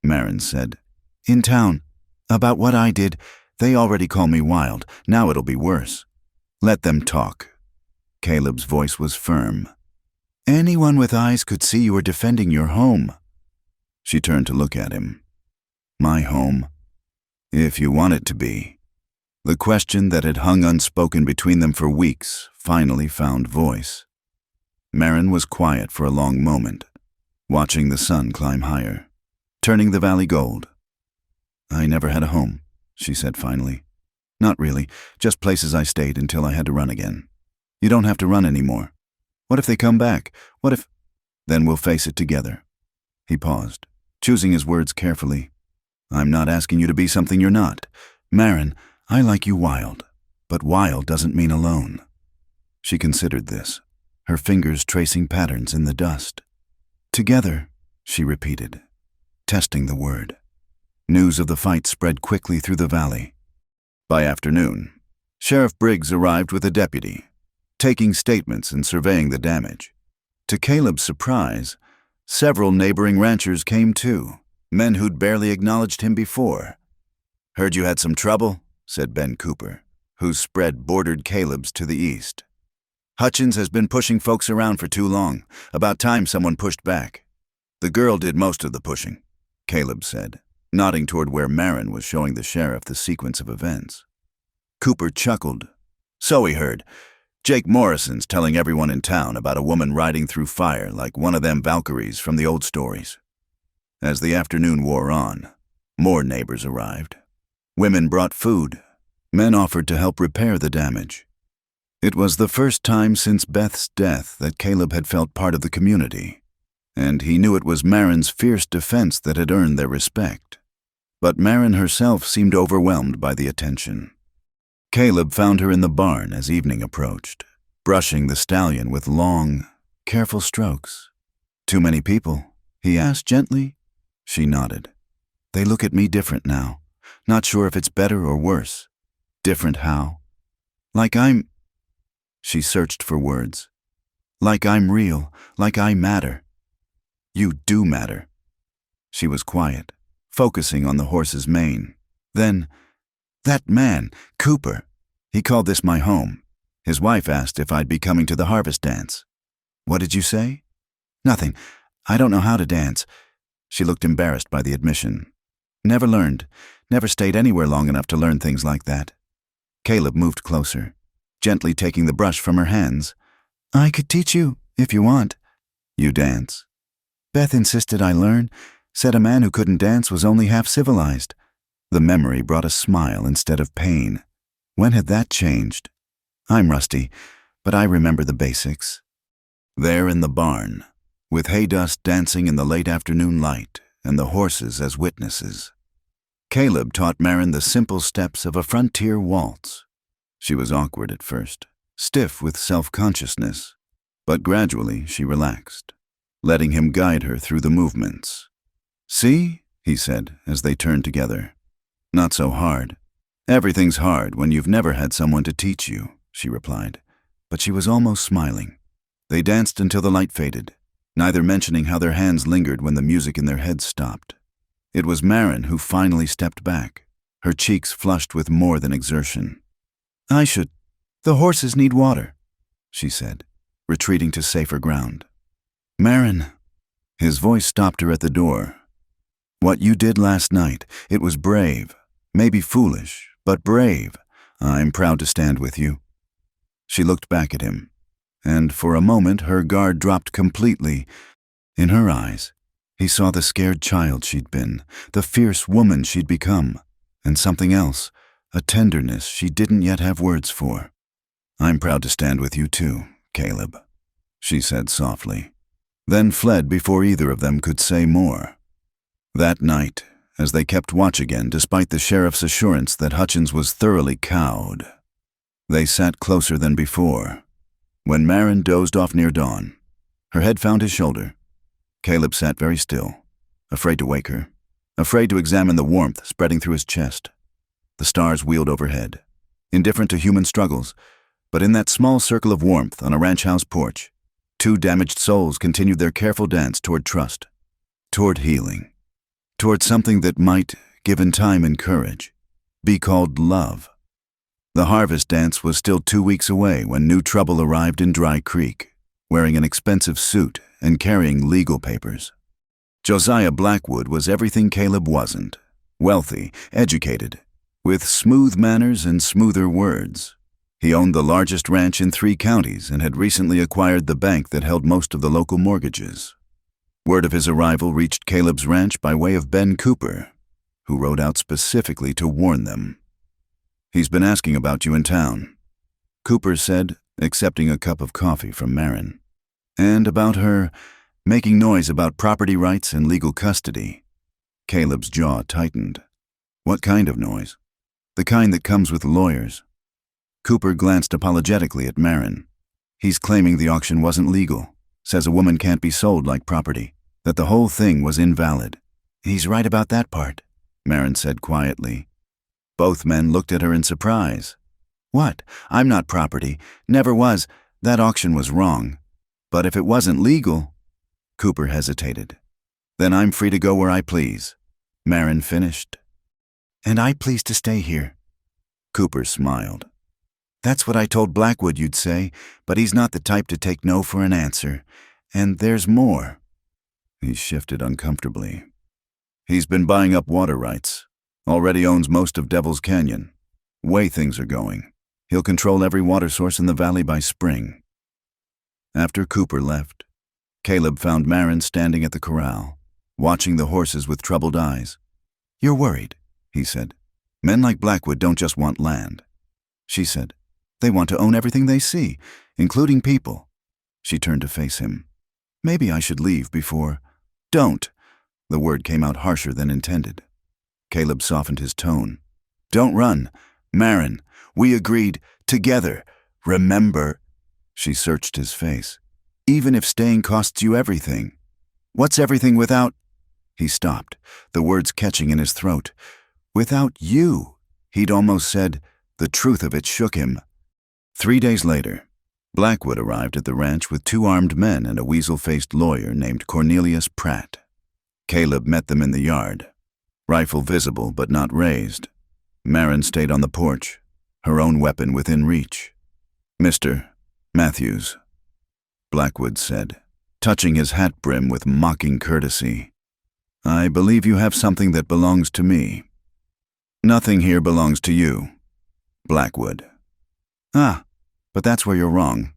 Marin said. "In town. About what I did. They already call me wild. Now it'll be worse. Let them talk." Caleb's voice was firm. "Anyone with eyes could see you were defending your home." She turned to look at him. "My home? If you want it to be." The question that had hung unspoken between them for weeks finally found voice. Marin was quiet for a long moment, watching the sun climb higher, turning the valley gold. "I never had a home," she said finally. "Not really, just places I stayed until I had to run again. You don't have to run anymore. What if they come back? What if—" "Then we'll face it together." He paused, choosing his words carefully. "I'm not asking you to be something you're not. Marin, I like you wild, but wild doesn't mean alone." She considered this, her fingers tracing patterns in the dust. "Together," she repeated, testing the word. News of the fight spread quickly through the valley. By afternoon, Sheriff Briggs arrived with a deputy, taking statements and surveying the damage. To Caleb's surprise, several neighboring ranchers came too, men who'd barely acknowledged him before. "Heard you had some trouble," said Ben Cooper, whose spread bordered Caleb's to the east. "Hutchins has been pushing folks around for too long. About time someone pushed back." "The girl did most of the pushing," Caleb said, nodding toward where Marin was showing the sheriff the sequence of events. Cooper chuckled. "So he heard. Jake Morrison's telling everyone in town about a woman riding through fire like one of them Valkyries from the old stories." As the afternoon wore on, more neighbors arrived. Women brought food. Men offered to help repair the damage. It was the first time since Beth's death that Caleb had felt part of the community, and he knew it was Marin's fierce defense that had earned their respect. But Marin herself seemed overwhelmed by the attention. Caleb found her in the barn as evening approached, brushing the stallion with long, careful strokes. "Too many people?" he asked gently. She nodded. "They look at me different now. Not sure if it's better or worse. Different how? Like I'm—" She searched for words. "Like I'm real, like I matter." "You do matter." She was quiet, focusing on the horse's mane. Then, "That man, Cooper. He called this my home. His wife asked if I'd be coming to the harvest dance." "What did you say?" "Nothing. I don't know how to dance." She looked embarrassed by the admission. "Never learned. Never stayed anywhere long enough to learn things like that." Caleb moved closer, gently taking the brush from her hands. "I could teach you, if you want." "You dance?" "Beth insisted I learn. Said a man who couldn't dance was only half civilized." The memory brought a smile instead of pain. When had that changed? "I'm rusty, but I remember the basics." There in the barn, with hay dust dancing in the late afternoon light and the horses as witnesses, Caleb taught Marin the simple steps of a frontier waltz. She was awkward at first, stiff with self-consciousness, but gradually she relaxed, letting him guide her through the movements. "See?" he said as they turned together. "Not so hard." "Everything's hard when you've never had someone to teach you," she replied, but she was almost smiling. They danced until the light faded, neither mentioning how their hands lingered when the music in their heads stopped. It was Marin who finally stepped back, her cheeks flushed with more than exertion. "The horses need water," she said, retreating to safer ground. "Marin." His voice stopped her at the door. "What you did last night, it was brave, maybe foolish, but brave. I'm proud to stand with you." She looked back at him, and for a moment her guard dropped completely. In her eyes, he saw the scared child she'd been, the fierce woman she'd become, and something else, a tenderness she didn't yet have words for. "I'm proud to stand with you too, Caleb," she said softly, then fled before either of them could say more. That night, as they kept watch again despite the sheriff's assurance that Hutchins was thoroughly cowed, they sat closer than before. When Marin dozed off near dawn, her head found his shoulder. Caleb sat very still, afraid to wake her, afraid to examine the warmth spreading through his chest. The stars wheeled overhead, indifferent to human struggles, but in that small circle of warmth on a ranch house porch, two damaged souls continued their careful dance toward trust, toward healing, toward something that might, given time and courage, be called love. The harvest dance was still 2 weeks away when new trouble arrived in Dry Creek, wearing an expensive suit and carrying legal papers. Josiah Blackwood was everything Caleb wasn't: wealthy, educated, with smooth manners and smoother words. He owned the largest ranch in 3 counties and had recently acquired the bank that held most of the local mortgages. Word of his arrival reached Caleb's ranch by way of Ben Cooper, who rode out specifically to warn them. "He's been asking about you in town," Cooper said, accepting a cup of coffee from Marin. "And about her making noise about property rights and legal custody." Caleb's jaw tightened. "What kind of noise?" "The kind that comes with lawyers." Cooper glanced apologetically at Marin. "He's claiming the auction wasn't legal, says a woman can't be sold like property, that the whole thing was invalid." "He's right about that part," Marin said quietly. Both men looked at her in surprise. "What? I'm not property. Never was. That auction was wrong. But if it wasn't legal—" Cooper hesitated. "Then I'm free to go where I please," Marin finished. "And I please to stay here." Cooper smiled. "That's what I told Blackwood you'd say, but he's not the type to take no for an answer. And there's more." He shifted uncomfortably. "He's been buying up water rights. Already owns most of Devil's Canyon. Way things are going, he'll control every water source in the valley by spring." After Cooper left, Caleb found Marin standing at the corral, watching the horses with troubled eyes. "You're worried," he said. "Men like Blackwood don't just want land." She said, "They want to own everything they see, including people." She turned to face him. "Maybe I should leave before—" "Don't." The word came out harsher than intended. Caleb softened his tone. "Don't run. Marin, we agreed, together. Remember?" She searched his face. "Even if staying costs you everything." "What's everything without—" He stopped, the words catching in his throat. "Without you," he'd almost said. The truth of it shook him. 3 days later, Blackwood arrived at the ranch with 2 armed men and a weasel-faced lawyer named Cornelius Pratt. Caleb met them in the yard, rifle visible but not raised. Marin stayed on the porch, her own weapon within reach. "Mr. Matthews," Blackwood said, touching his hat brim with mocking courtesy. "I believe you have something that belongs to me." "Nothing here belongs to you." Blackwood. "Ah, but that's where you're wrong."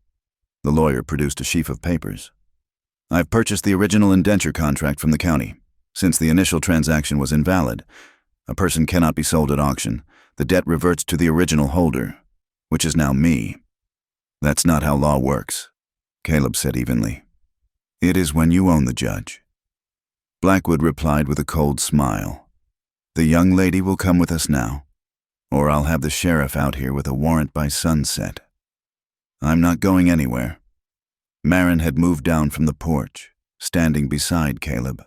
The lawyer produced a sheaf of papers. "I've purchased the original indenture contract from the county. Since the initial transaction was invalid, a person cannot be sold at auction. The debt reverts to the original holder, which is now me." "That's not how law works," Caleb said evenly. "It is when you own the judge." Blackwood replied with a cold smile. "The young lady will come with us now, or I'll have the sheriff out here with a warrant by sunset." "I'm not going anywhere." Marin had moved down from the porch, standing beside Caleb.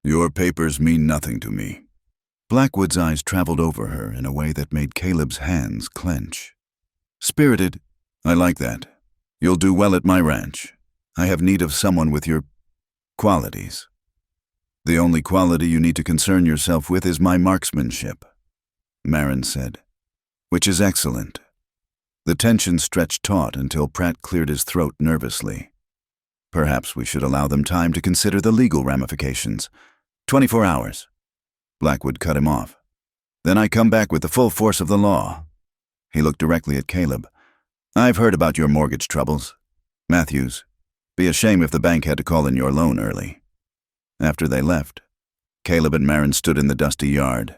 "Your papers mean nothing to me." Blackwood's eyes traveled over her in a way that made Caleb's hands clench. "Spirited, I like that. You'll do well at my ranch. I have need of someone with your qualities. The only quality you need to concern yourself with is my marksmanship," Marin said, "which is excellent." The tension stretched taut until Pratt cleared his throat nervously. "Perhaps we should allow them time to consider the legal ramifications. 24 hours. Blackwood cut him off. "Then I come back with the full force of the law." He looked directly at Caleb. "I've heard about your mortgage troubles. Matthews, be a shame if the bank had to call in your loan early." After they left, Caleb and Marin stood in the dusty yard,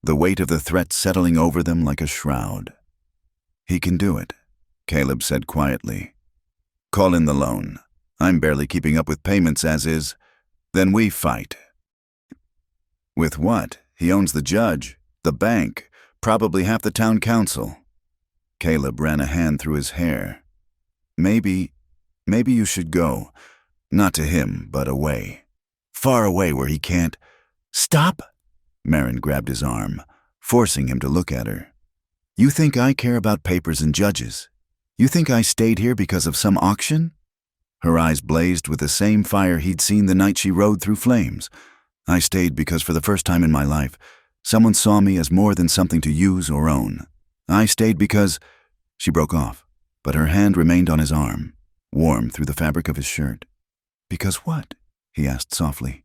the weight of the threat settling over them like a shroud. "He can do it," Caleb said quietly. "Call in the loan. I'm barely keeping up with payments as is. Then we fight." "With what? He owns the judge, the bank, probably half the town council." Caleb ran a hand through his hair. Maybe you should go. Not to him, but away. Far away where he can't." "Stop!" Marin grabbed his arm, forcing him to look at her. "You think I care about papers and judges? You think I stayed here because of some auction?" Her eyes blazed with the same fire he'd seen the night she rode through flames. "I stayed because for the first time in my life, someone saw me as more than something to use or own. I stayed because—" She broke off, but her hand remained on his arm, warm through the fabric of his shirt. "Because what?" he asked softly.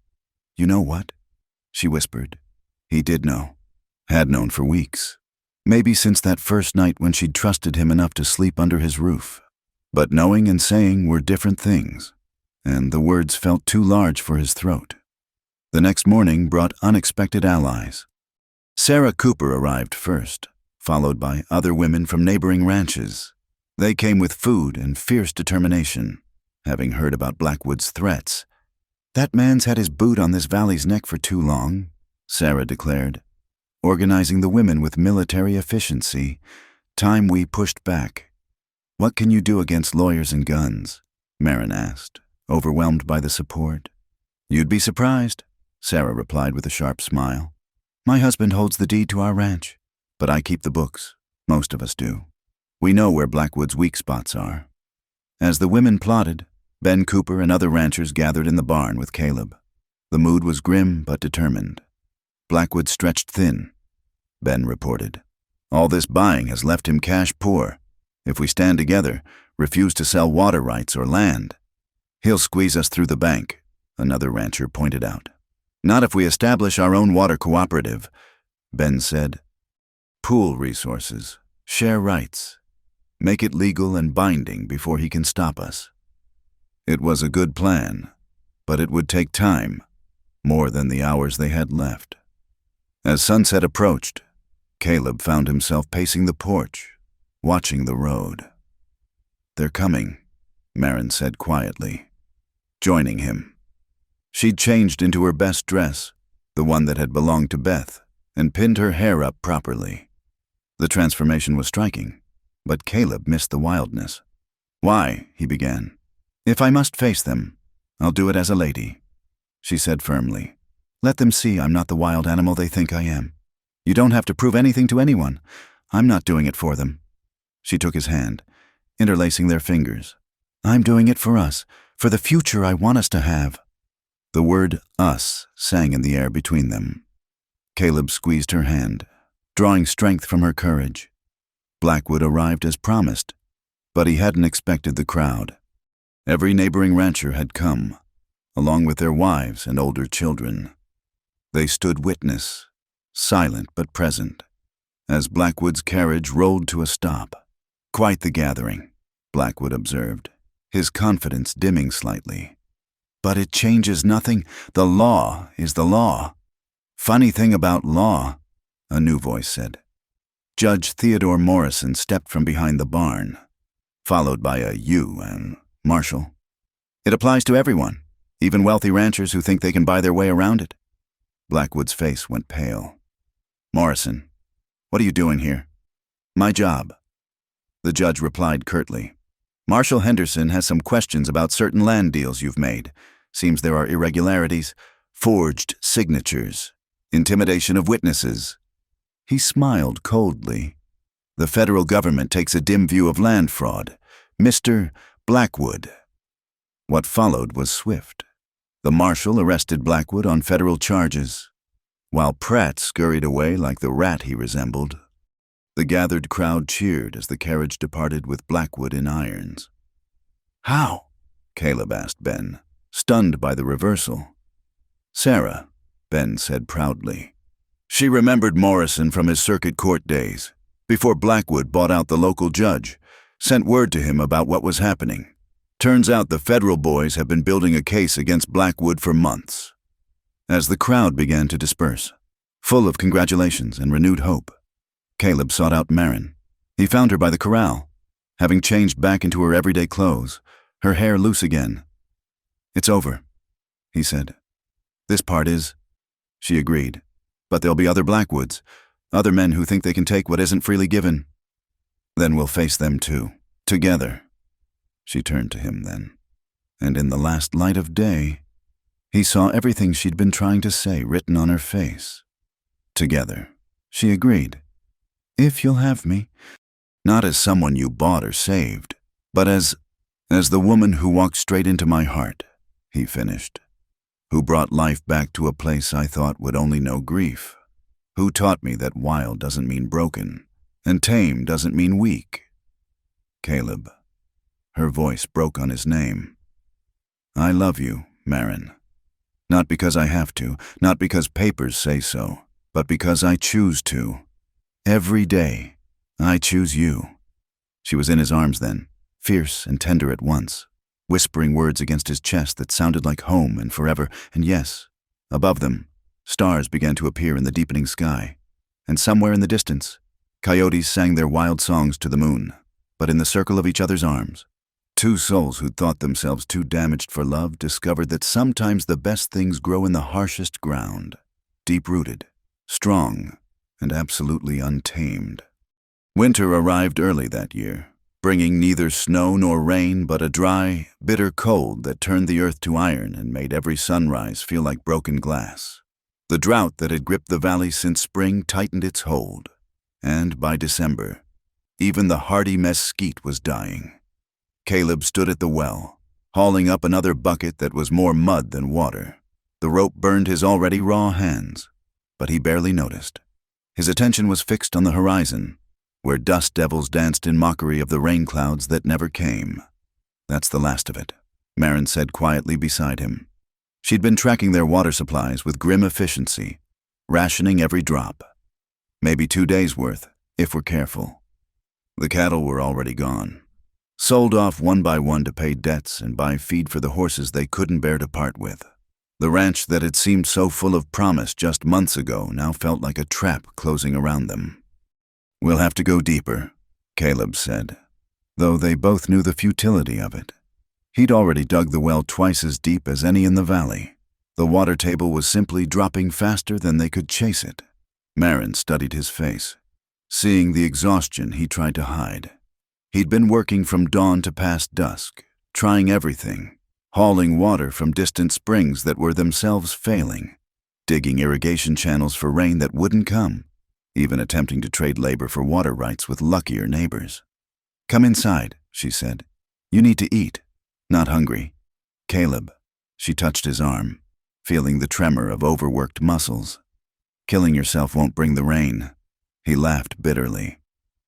"You know what?" she whispered. He did know. Had known for weeks. Maybe since that first night when she'd trusted him enough to sleep under his roof. But knowing and saying were different things, and the words felt too large for his throat. The next morning brought unexpected allies. Sarah Cooper arrived first, followed by other women from neighboring ranches. They came with food and fierce determination, having heard about Blackwood's threats. "That man's had his boot on this valley's neck for too long," Sarah declared. "Organizing the women with military efficiency. Time we pushed back." "What can you do against lawyers and guns?" Marin asked, overwhelmed by the support. "You'd be surprised," Sarah replied with a sharp smile. "My husband holds the deed to our ranch, but I keep the books. Most of us do. We know where Blackwood's weak spots are." As the women plotted, Ben Cooper and other ranchers gathered in the barn with Caleb. The mood was grim but determined. Blackwood stretched thin, Ben reported. "All this buying has left him cash poor. If we stand together, refuse to sell water rights or land, he'll squeeze us through the bank," another rancher pointed out. "Not if we establish our own water cooperative," Ben said. "Pool resources, share rights, make it legal and binding before he can stop us." It was a good plan, but it would take time, more than the hours they had left. As sunset approached, Caleb found himself pacing the porch, watching the road. "They're coming," Marin said quietly, joining him. She'd changed into her best dress, the one that had belonged to Beth, and pinned her hair up properly. The transformation was striking, but Caleb missed the wildness. "Why?" he began. "If I must face them, I'll do it as a lady," she said firmly. "Let them see I'm not the wild animal they think I am. You don't have to prove anything to anyone. I'm not doing it for them." She took his hand, interlacing their fingers. "I'm doing it for us, for the future I want us to have." The word us sang in the air between them. Caleb squeezed her hand, drawing strength from her courage. Blackwood arrived as promised, but he hadn't expected the crowd. Every neighboring rancher had come, along with their wives and older children. They stood witness, silent but present, as Blackwood's carriage rolled to a stop. Quite the gathering, Blackwood observed, his confidence dimming slightly. But it changes nothing. The law is the law. Funny thing about law, a new voice said. Judge Theodore Morrison stepped from behind the barn, followed by a you and Marshall. It applies to everyone, even wealthy ranchers who think they can buy their way around it. Blackwood's face went pale. Morrison, what are you doing here? My job. The judge replied curtly. Marshall Henderson has some questions about certain land deals you've made. Seems there are irregularities, forged signatures, intimidation of witnesses. He smiled coldly. The federal government takes a dim view of land fraud. Mr. Blackwood. What followed was swift. The marshal arrested Blackwood on federal charges, while Pratt scurried away like the rat he resembled. The gathered crowd cheered as the carriage departed with Blackwood in irons. How? Caleb asked Ben, stunned by the reversal. Sarah, Ben said proudly. She remembered Morrison from his circuit court days, before Blackwood bought out the local judge, sent word to him about what was happening. Turns out the federal boys have been building a case against Blackwood for months. As the crowd began to disperse, full of congratulations and renewed hope, Caleb sought out Marin. He found her by the corral, having changed back into her everyday clothes, her hair loose again. It's over, he said. This part is. She agreed. But there'll be other Blackwoods, other men who think they can take what isn't freely given. Then we'll face them too, together. She turned to him then, and in the last light of day, he saw everything she'd been trying to say written on her face. Together, she agreed. If you'll have me. Not as someone you bought or saved, but as the woman who walked straight into my heart, he finished. Who brought life back to a place I thought would only know grief. Who taught me that wild doesn't mean broken, and tame doesn't mean weak. Caleb. Her voice broke on his name. I love you, Marin. Not because I have to, not because papers say so, but because I choose to. Every day, I choose you. She was in his arms then, fierce and tender at once, whispering words against his chest that sounded like home and forever, and yes, above them, stars began to appear in the deepening sky, and somewhere in the distance, coyotes sang their wild songs to the moon, but in the circle of each other's arms, two souls who'd thought themselves too damaged for love discovered that sometimes the best things grow in the harshest ground, deep-rooted, strong, and absolutely untamed. Winter arrived early that year, bringing neither snow nor rain but a dry, bitter cold that turned the earth to iron and made every sunrise feel like broken glass. The drought that had gripped the valley since spring tightened its hold, and by December, even the hardy mesquite was dying. Caleb stood at the well, hauling up another bucket that was more mud than water. The rope burned his already raw hands, but he barely noticed. His attention was fixed on the horizon, where dust devils danced in mockery of the rain clouds that never came. That's the last of it, Marin said quietly beside him. She'd been tracking their water supplies with grim efficiency, rationing every drop. Maybe 2 days' worth, if we're careful. The cattle were already gone, sold off one by one to pay debts and buy feed for the horses they couldn't bear to part with. The ranch that had seemed so full of promise just months ago now felt like a trap closing around them. We'll have to go deeper, Caleb said, though they both knew the futility of it. He'd already dug the well twice as deep as any in the valley. The water table was simply dropping faster than they could chase it. Marin studied his face, seeing the exhaustion he tried to hide. He'd been working from dawn to past dusk, trying everything, hauling water from distant springs that were themselves failing, digging irrigation channels for rain that wouldn't come, even attempting to trade labor for water rights with luckier neighbors. Come inside, she said. You need to eat. Not hungry. Caleb. She touched his arm. feeling the tremor of overworked muscles. Killing yourself won't bring the rain. He laughed bitterly.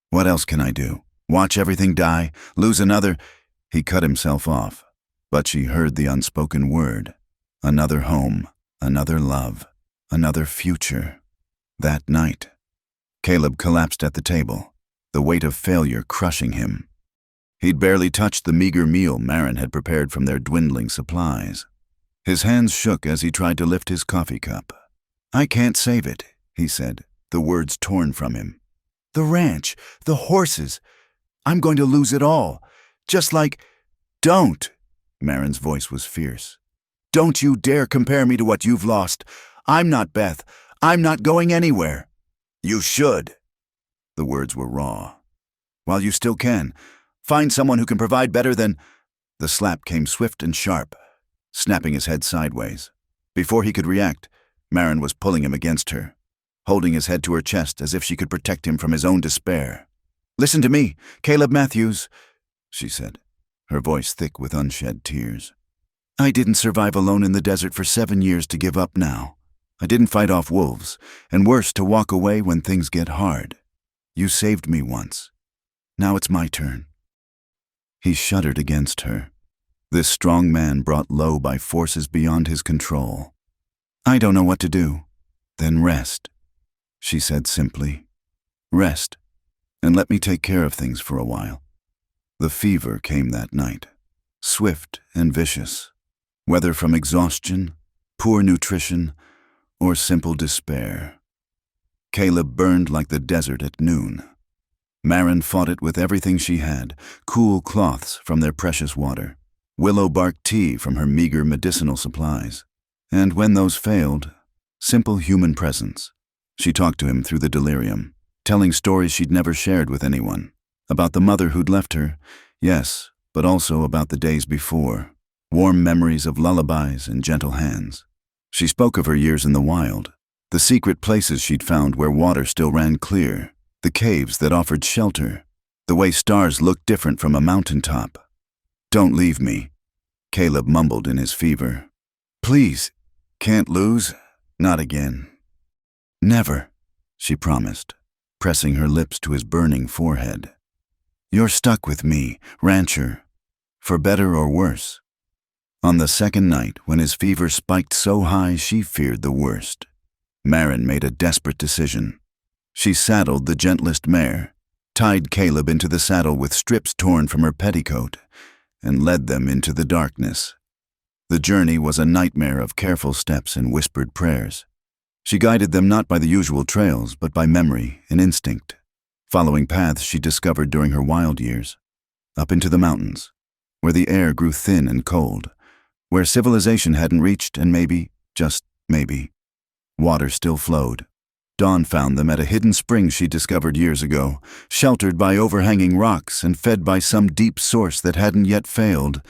What else can I do? Watch everything die? Lose another? He cut himself off, but she heard the unspoken word. Another home, another love, another future. That night, Caleb collapsed at the table, the weight of failure crushing him. He'd barely touched the meager meal Marin had prepared from their dwindling supplies. His hands shook as he tried to lift his coffee cup. I can't save it, he said, the words torn from him. The ranch, the horses. I'm going to lose it all. Just like... Don't! Marin's voice was fierce. Don't you dare compare me to what you've lost. I'm not Beth. I'm not going anywhere. You should. The words were raw. While you still can, find someone who can provide better than... The slap came swift and sharp, snapping his head sideways. Before he could react, Marin was pulling him against her, holding his head to her chest as if she could protect him from his own despair. Listen to me, Caleb Matthews, she said, her voice thick with unshed tears. I didn't survive alone in the desert for 7 years to give up now. I didn't fight off wolves, and worse, to walk away when things get hard. You saved me once. Now it's my turn. He shuddered against her. This strong man brought low by forces beyond his control. I don't know what to do. Then rest, she said simply. Rest, and let me take care of things for a while. The fever came that night, swift and vicious, whether from exhaustion, poor nutrition, or simple despair. Caleb burned like the desert at noon. Marin fought it with everything she had, cool cloths from their precious water, willow bark tea from her meager medicinal supplies. And when those failed, simple human presence. She talked to him through the delirium, telling stories she'd never shared with anyone. About the mother who'd left her, yes, but also about the days before, warm memories of lullabies and gentle hands. She spoke of her years in the wild, the secret places she'd found where water still ran clear, the caves that offered shelter, the way stars looked different from a mountaintop. Don't leave me, Caleb mumbled in his fever. Please. Can't lose? Not again. Never, she promised, pressing her lips to his burning forehead. You're stuck with me, rancher, for better or worse. On the second night, when his fever spiked so high she feared the worst, Marin made a desperate decision. She saddled the gentlest mare, tied Caleb into the saddle with strips torn from her petticoat, and led them into the darkness. The journey was a nightmare of careful steps and whispered prayers. She guided them not by the usual trails, but by memory and instinct, following paths she discovered during her wild years, up into the mountains, where the air grew thin and cold, where civilization hadn't reached and maybe, just maybe, water still flowed. Dawn found them at a hidden spring she discovered years ago, sheltered by overhanging rocks and fed by some deep source that hadn't yet failed.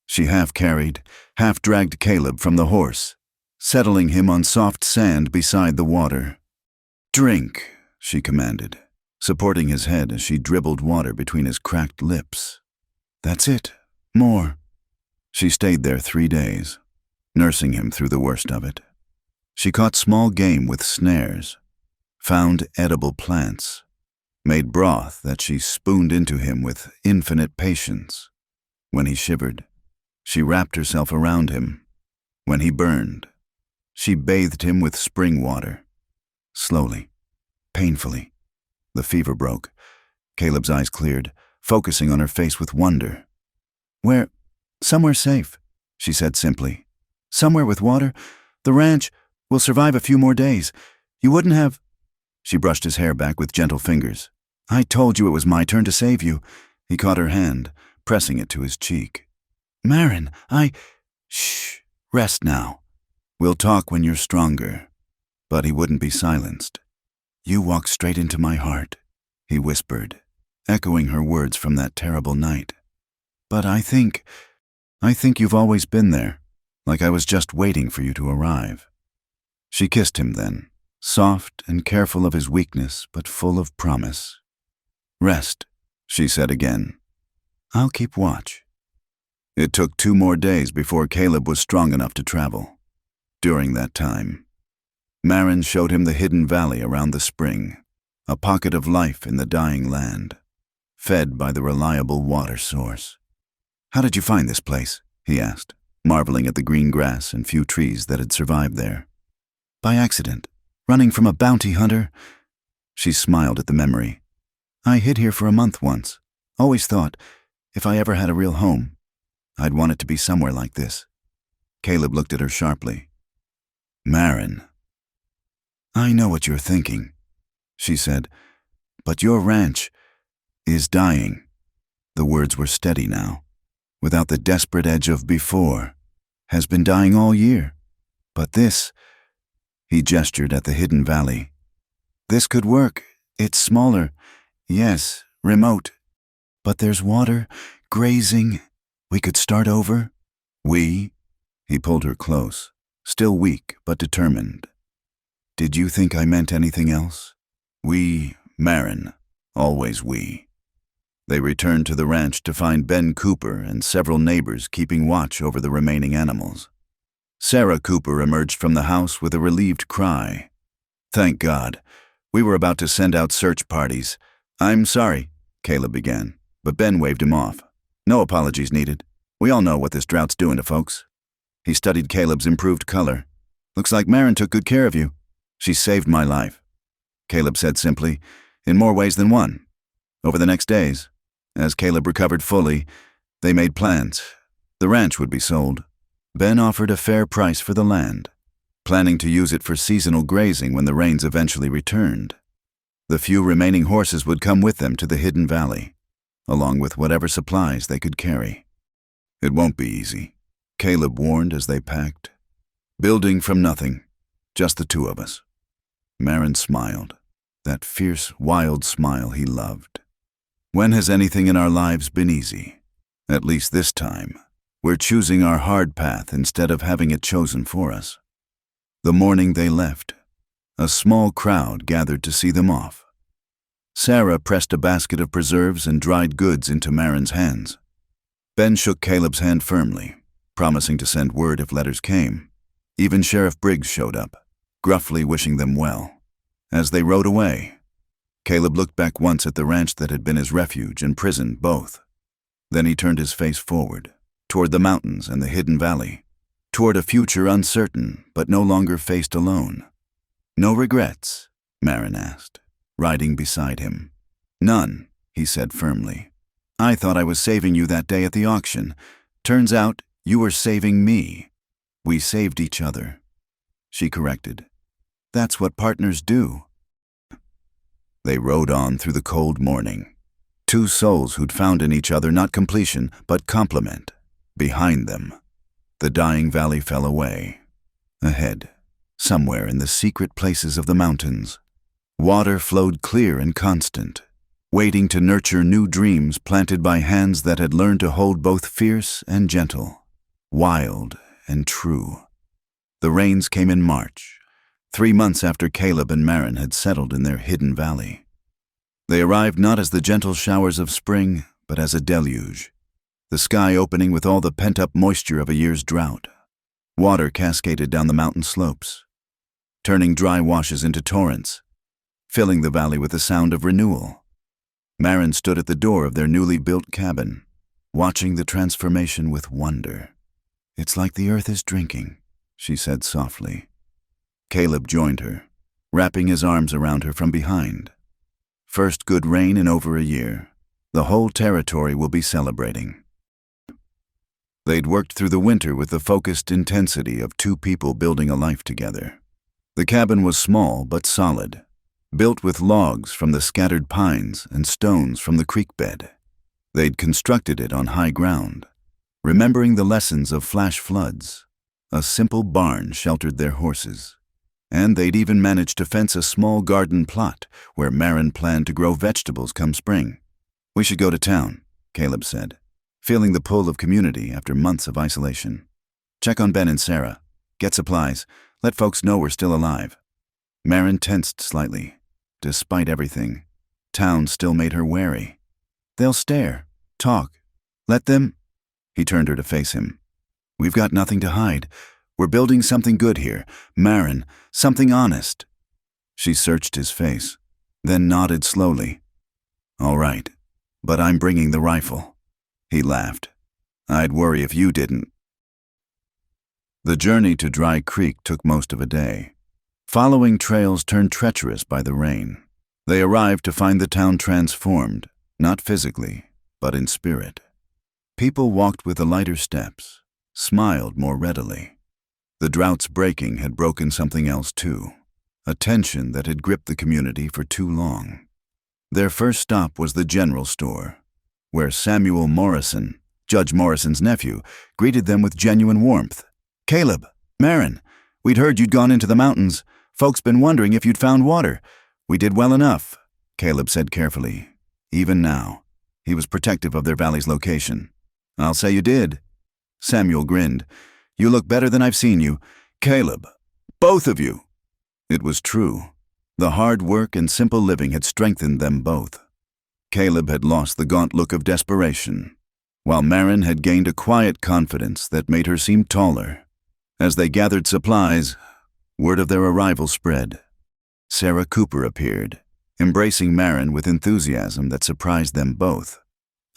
She half-carried, half-dragged Caleb from the horse, settling him on soft sand beside the water. Drink, she commanded, supporting his head as she dribbled water between his cracked lips. That's it. More. She stayed there 3 days, nursing him through the worst of it. She caught small game with snares, found edible plants, made broth that she spooned into him with infinite patience. When he shivered, she wrapped herself around him. When he burned, she bathed him with spring water. Slowly, painfully, the fever broke. Caleb's eyes cleared, focusing on her face with wonder. Somewhere safe, she said simply. Somewhere with water. The ranch will survive a few more days. You wouldn't have... She brushed his hair back with gentle fingers. I told you it was my turn to save you. He caught her hand, pressing it to his cheek. Marin, Shh, rest now. We'll talk when you're stronger. But he wouldn't be silenced. You walk straight into my heart, he whispered, echoing her words from that terrible night. But I think you've always been there, like I was just waiting for you to arrive. She kissed him then, soft and careful of his weakness, but full of promise. Rest, she said again. I'll keep watch. It took 2 more days before Caleb was strong enough to travel. During that time, Marin showed him the hidden valley around the spring, a pocket of life in the dying land, fed by the reliable water source. "How did you find this place?" he asked, marveling at the green grass and few trees that had survived there. "By accident, running from a bounty hunter." She smiled at the memory. "I hid here for a month once. Always thought, if I ever had a real home, I'd want it to be somewhere like this." Caleb looked at her sharply. "Marin." "I know what you're thinking," she said, "but your ranch is dying." The words were steady now, without the desperate edge of before. "Has been dying all year. But this," he gestured at the hidden valley, "this could work. It's smaller. Yes, remote. But there's water, grazing. We could start over." "We?" He pulled her close, still weak but determined. "Did you think I meant anything else?" "We, Marin. Always we." They returned to the ranch to find Ben Cooper and several neighbors keeping watch over the remaining animals. Sarah Cooper emerged from the house with a relieved cry. "Thank God. We were about to send out search parties." "I'm sorry," Caleb began, but Ben waved him off. "No apologies needed. We all know what this drought's doing to folks." He studied Caleb's improved color. "Looks like Marin took good care of you." "She saved my life," Caleb said simply, "in more ways than one." Over the next days, as Caleb recovered fully, they made plans. The ranch would be sold. Ben offered a fair price for the land, planning to use it for seasonal grazing when the rains eventually returned. The few remaining horses would come with them to the hidden valley, along with whatever supplies they could carry. "It won't be easy," Caleb warned as they packed. "Building from nothing, just the two of us." Marin smiled, that fierce, wild smile he loved. "When has anything in our lives been easy? At least this time, we're choosing our hard path instead of having it chosen for us." The morning they left, a small crowd gathered to see them off. Sarah pressed a basket of preserves and dried goods into Marin's hands. Ben shook Caleb's hand firmly, promising to send word if letters came. Even Sheriff Briggs showed up, gruffly wishing them well. As they rode away, Caleb looked back once at the ranch that had been his refuge and prison both. Then he turned his face forward, toward the mountains and the hidden valley, toward a future uncertain but no longer faced alone. "No regrets?" Marin asked, riding beside him. "None," he said firmly. "I thought I was saving you that day at the auction. Turns out you were saving me. We saved each other." She corrected. "That's what partners do." They rode on through the cold morning. Two souls who'd found in each other not completion, but complement. Behind them, the dying valley fell away. Ahead, somewhere in the secret places of the mountains, water flowed clear and constant, waiting to nurture new dreams planted by hands that had learned to hold both fierce and gentle, wild and true. The rains came in March, 3 months after Caleb and Marin had settled in their hidden valley. They arrived not as the gentle showers of spring, but as a deluge, the sky opening with all the pent-up moisture of a year's drought. Water cascaded down the mountain slopes, turning dry washes into torrents, filling the valley with the sound of renewal. Marin stood at the door of their newly built cabin, watching the transformation with wonder. "It's like the earth is drinking," she said softly. Caleb joined her, wrapping his arms around her from behind. "First good rain in over a year. The whole territory will be celebrating." They'd worked through the winter with the focused intensity of two people building a life together. The cabin was small but solid, built with logs from the scattered pines and stones from the creek bed. They'd constructed it on high ground, remembering the lessons of flash floods. A simple barn sheltered their horses, and they'd even managed to fence a small garden plot where Marin planned to grow vegetables come spring. "We should go to town," Caleb said, feeling the pull of community after months of isolation. "Check on Ben and Sarah. Get supplies. Let folks know we're still alive." Marin tensed slightly. Despite everything, town still made her wary. "They'll stare, talk. Let them—" He turned her to face him. "We've got nothing to hide. We're building something good here, Marin, something honest." She searched his face, then nodded slowly. "All right, but I'm bringing the rifle." He laughed. "I'd worry if you didn't." The journey to Dry Creek took most of a day. Following trails turned treacherous by the rain. They arrived to find the town transformed, not physically, but in spirit. People walked with lighter steps, smiled more readily. The drought's breaking had broken something else too, a tension that had gripped the community for too long. Their first stop was the general store, where Samuel Morrison, Judge Morrison's nephew, greeted them with genuine warmth. "Caleb, Marin, we'd heard you'd gone into the mountains. Folks been wondering if you'd found water. We did well enough," Caleb said carefully. Even now, he was protective of their valley's location. "I'll say you did." Samuel grinned. "You look better than I've seen you. Caleb, both of you." It was true. The hard work and simple living had strengthened them both. Caleb had lost the gaunt look of desperation, while Marin had gained a quiet confidence that made her seem taller. As they gathered supplies, word of their arrival spread. Sarah Cooper appeared, embracing Marin with enthusiasm that surprised them both.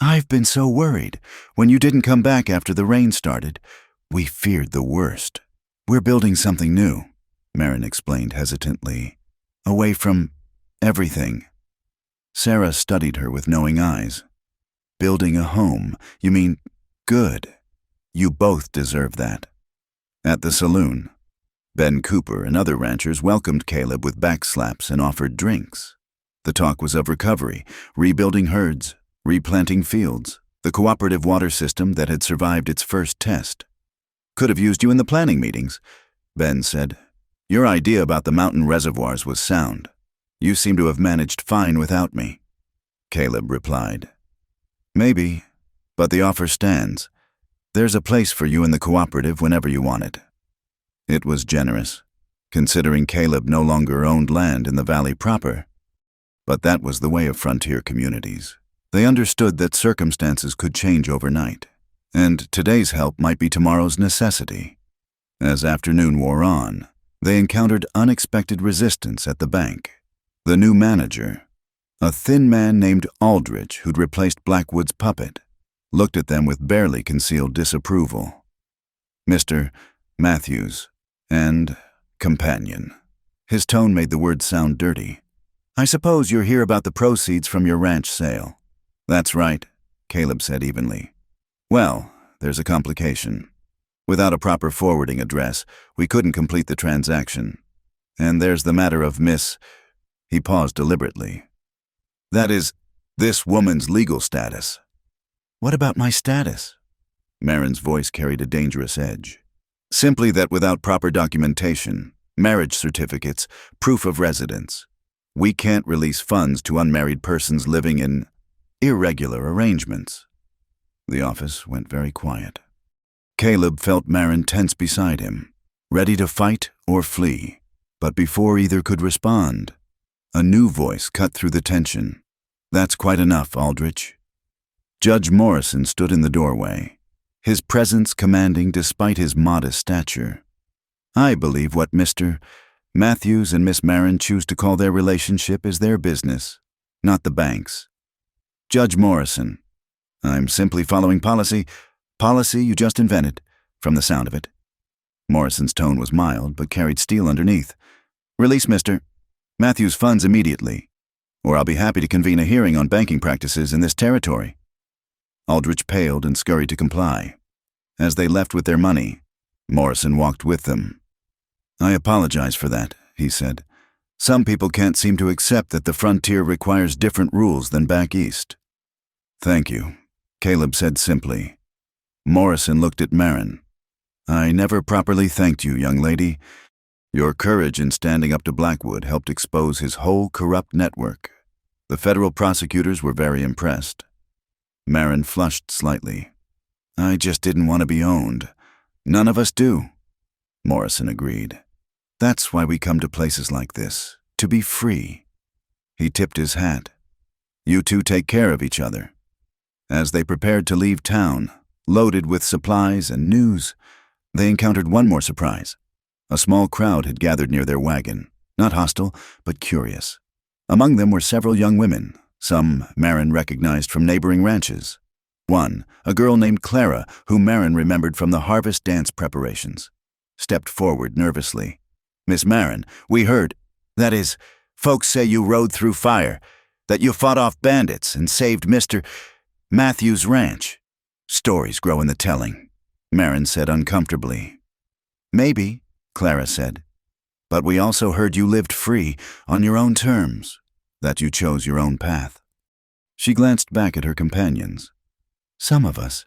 "I've been so worried. When you didn't come back after the rain started, we feared the worst. We're building something new," Marin explained hesitantly. "Away from everything." Sarah studied her with knowing eyes. "Building a home, you mean good. You both deserve that." At the saloon, Ben Cooper and other ranchers welcomed Caleb with backslaps and offered drinks. The talk was of recovery, rebuilding herds, replanting fields, the cooperative water system that had survived its first test. "Could have used you in the planning meetings," Ben said. "Your idea about the mountain reservoirs was sound. You seem to have managed fine without me." Caleb replied, "Maybe, but the offer stands. There's a place for you in the cooperative whenever you want it." It was generous, considering Caleb no longer owned land in the valley proper. But that was the way of frontier communities. They understood that circumstances could change overnight, and today's help might be tomorrow's necessity. As afternoon wore on, they encountered unexpected resistance at the bank. The new manager, a thin man named Aldrich who'd replaced Blackwood's puppet, looked at them with barely concealed disapproval. "Mr. Matthews and companion." His tone made the words sound dirty. "I suppose you're here about the proceeds from your ranch sale." "That's right," Caleb said evenly. "Well, there's a complication. Without a proper forwarding address, we couldn't complete the transaction. And there's the matter of Miss—" He paused deliberately. "That is, this woman's legal status." "What about my status?" Marin's voice carried a dangerous edge. "Simply that without proper documentation, marriage certificates, proof of residence, we can't release funds to unmarried persons living in irregular arrangements." The office went very quiet. Caleb felt Marin tense beside him, ready to fight or flee. But before either could respond, a new voice cut through the tension. "That's quite enough, Aldrich." Judge Morrison stood in the doorway, his presence commanding despite his modest stature. "I believe what Mr. Matthews and Miss Marin choose to call their relationship is their business, not the bank's. Judge Morrison, I'm simply following policy you just invented, from the sound of it." Morrison's tone was mild, but carried steel underneath. "Release Mr. Matthews' funds immediately, or I'll be happy to convene a hearing on banking practices in this territory." Aldrich paled and scurried to comply. As they left with their money, Morrison walked with them. "I apologize for that," he said. "Some people can't seem to accept that the frontier requires different rules than back east." "Thank you," Caleb said simply. Morrison looked at Marin. "I never properly thanked you, young lady. Your courage in standing up to Blackwood helped expose his whole corrupt network. The federal prosecutors were very impressed." Marin flushed slightly. "I just didn't want to be owned. None of us do." Morrison agreed. "That's why we come to places like this, to be free." He tipped his hat. "You two take care of each other." As they prepared to leave town, loaded with supplies and news, They encountered one more surprise. A small crowd had gathered near their wagon, not hostile, but curious. Among them were several young women, some Marin recognized from neighboring ranches. One, a girl named Clara, whom Marin remembered from the harvest dance preparations, stepped forward nervously. "Miss Marin, we heard, that is, folks say you rode through fire, that you fought off bandits and saved Mr. Matthew's ranch." "Stories grow in the telling," Marin said uncomfortably. "Maybe," Clara said, "but we also heard you lived free, on your own terms, that you chose your own path." She glanced back at her companions. "Some of us,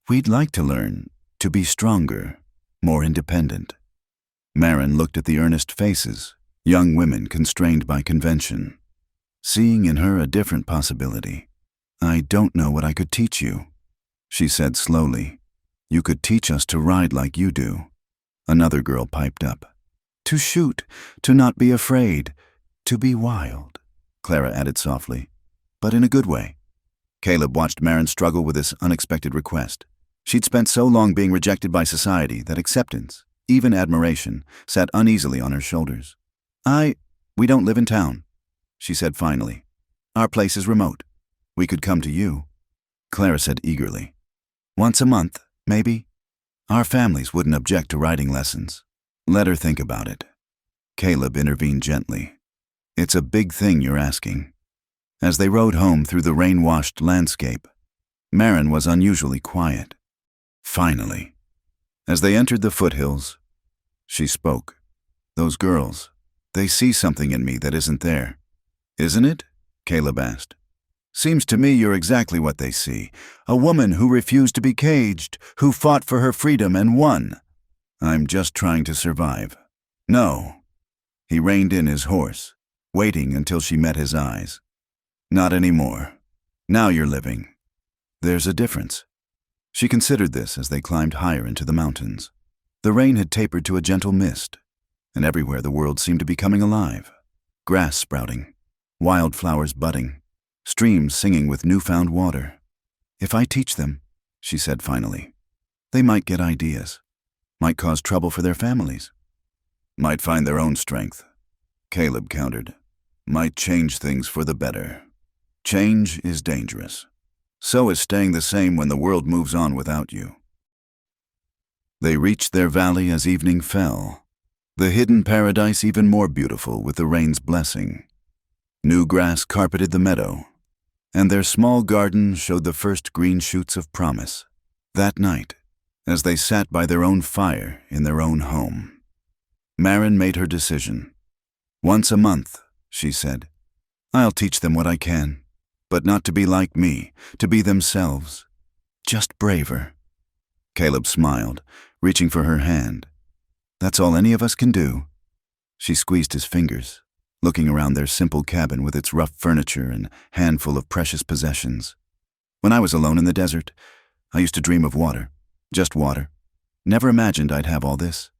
we'd like to learn to be stronger, more independent." Marin looked at the earnest faces, young women constrained by convention, seeing in her a different possibility. "I don't know what I could teach you," she said slowly. "You could teach us to ride like you do." Another girl piped up. "To shoot, to not be afraid, to be wild," Clara added softly, "but in a good way." Caleb watched Marin struggle with this unexpected request. She'd spent so long being rejected by society that acceptance, even admiration, sat uneasily on her shoulders. We don't live in town," she said finally. "Our place is remote. We could come to you." Clara said eagerly. "Once a month, maybe? Our families wouldn't object to riding lessons." "Let her think about it." Caleb intervened gently. "It's a big thing you're asking." As they rode home through the rain-washed landscape, Marin was unusually quiet. Finally, as they entered the foothills, she spoke. "Those girls, they see something in me that isn't there." "Isn't it?" Caleb asked. "Seems to me you're exactly what they see. A woman who refused to be caged, who fought for her freedom and won." "I'm just trying to survive." "No." He reined in his horse, waiting until she met his eyes. "Not anymore. Now you're living. There's a difference." She considered this as they climbed higher into the mountains. The rain had tapered to a gentle mist, and everywhere the world seemed to be coming alive. Grass sprouting, wildflowers budding, streams singing with newfound water. "If I teach them," she said finally, "they might get ideas, might cause trouble for their families." "Might find their own strength," Caleb countered. "Might change things for the better. Change is dangerous. So is staying the same when the world moves on without you." They reached their valley as evening fell, the hidden paradise even more beautiful with the rain's blessing. New grass carpeted the meadow, and their small garden showed the first green shoots of promise. That night, as they sat by their own fire in their own home, Marin made her decision. "Once a month," she said, "I'll teach them what I can. But not to be like me, to be themselves. Just braver." Caleb smiled, reaching for her hand. "That's all any of us can do." She squeezed his fingers, looking around their simple cabin with its rough furniture and handful of precious possessions. "When I was alone in the desert, I used to dream of water. Just water. Never imagined I'd have all this."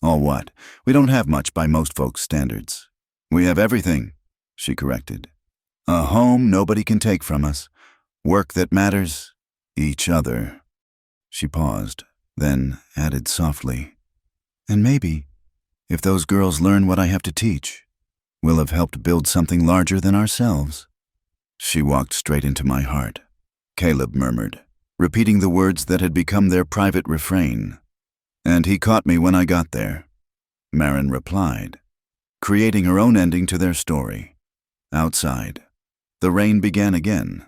"All what? We don't have much by most folks' standards." "We have everything," she corrected. "A home nobody can take from us. Work that matters. Each other." She paused, then added softly, "And maybe, if those girls learn what I have to teach, we'll have helped build something larger than ourselves." "She walked straight into my heart," Caleb murmured, repeating the words that had become their private refrain. "And he caught me when I got there," Marin replied, creating her own ending to their story. Outside, the rain began again,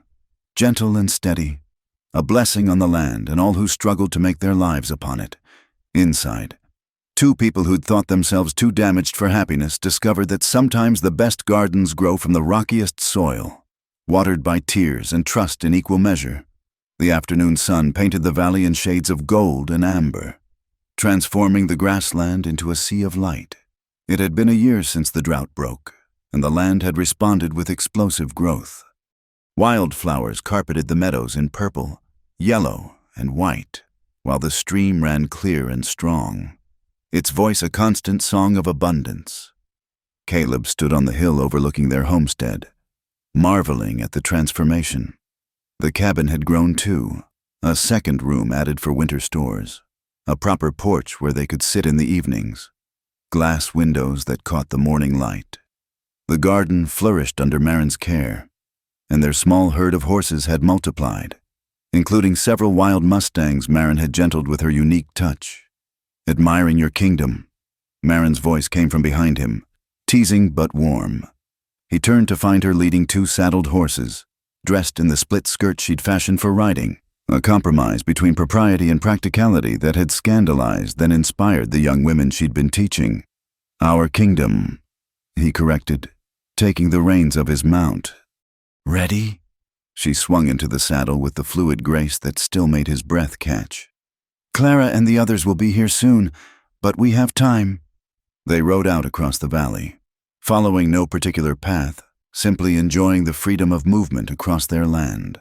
gentle and steady, a blessing on the land and all who struggled to make their lives upon it. Inside, two people who'd thought themselves too damaged for happiness discovered that sometimes the best gardens grow from the rockiest soil, watered by tears and trust in equal measure. The afternoon sun painted the valley in shades of gold and amber, transforming the grassland into a sea of light. It had been a year since the drought broke, and the land had responded with explosive growth. Wildflowers carpeted the meadows in purple, yellow, and white, while the stream ran clear and strong, its voice a constant song of abundance. Caleb stood on the hill overlooking their homestead, marveling at the transformation. The cabin had grown too, a second room added for winter stores, a proper porch where they could sit in the evenings, glass windows that caught the morning light. The garden flourished under Marin's care, and their small herd of horses had multiplied, including several wild mustangs Marin had gentled with her unique touch. "Admiring your kingdom," Marin's voice came from behind him, teasing but warm. He turned to find her leading 2 saddled horses, dressed in the split skirt she'd fashioned for riding, a compromise between propriety and practicality that had scandalized, then inspired the young women she'd been teaching. "Our kingdom," he corrected, taking the reins of his mount. "Ready?" She swung into the saddle with the fluid grace that still made his breath catch. "Clara and the others will be here soon, but we have time." They rode out across the valley, following no particular path, simply enjoying the freedom of movement across their land.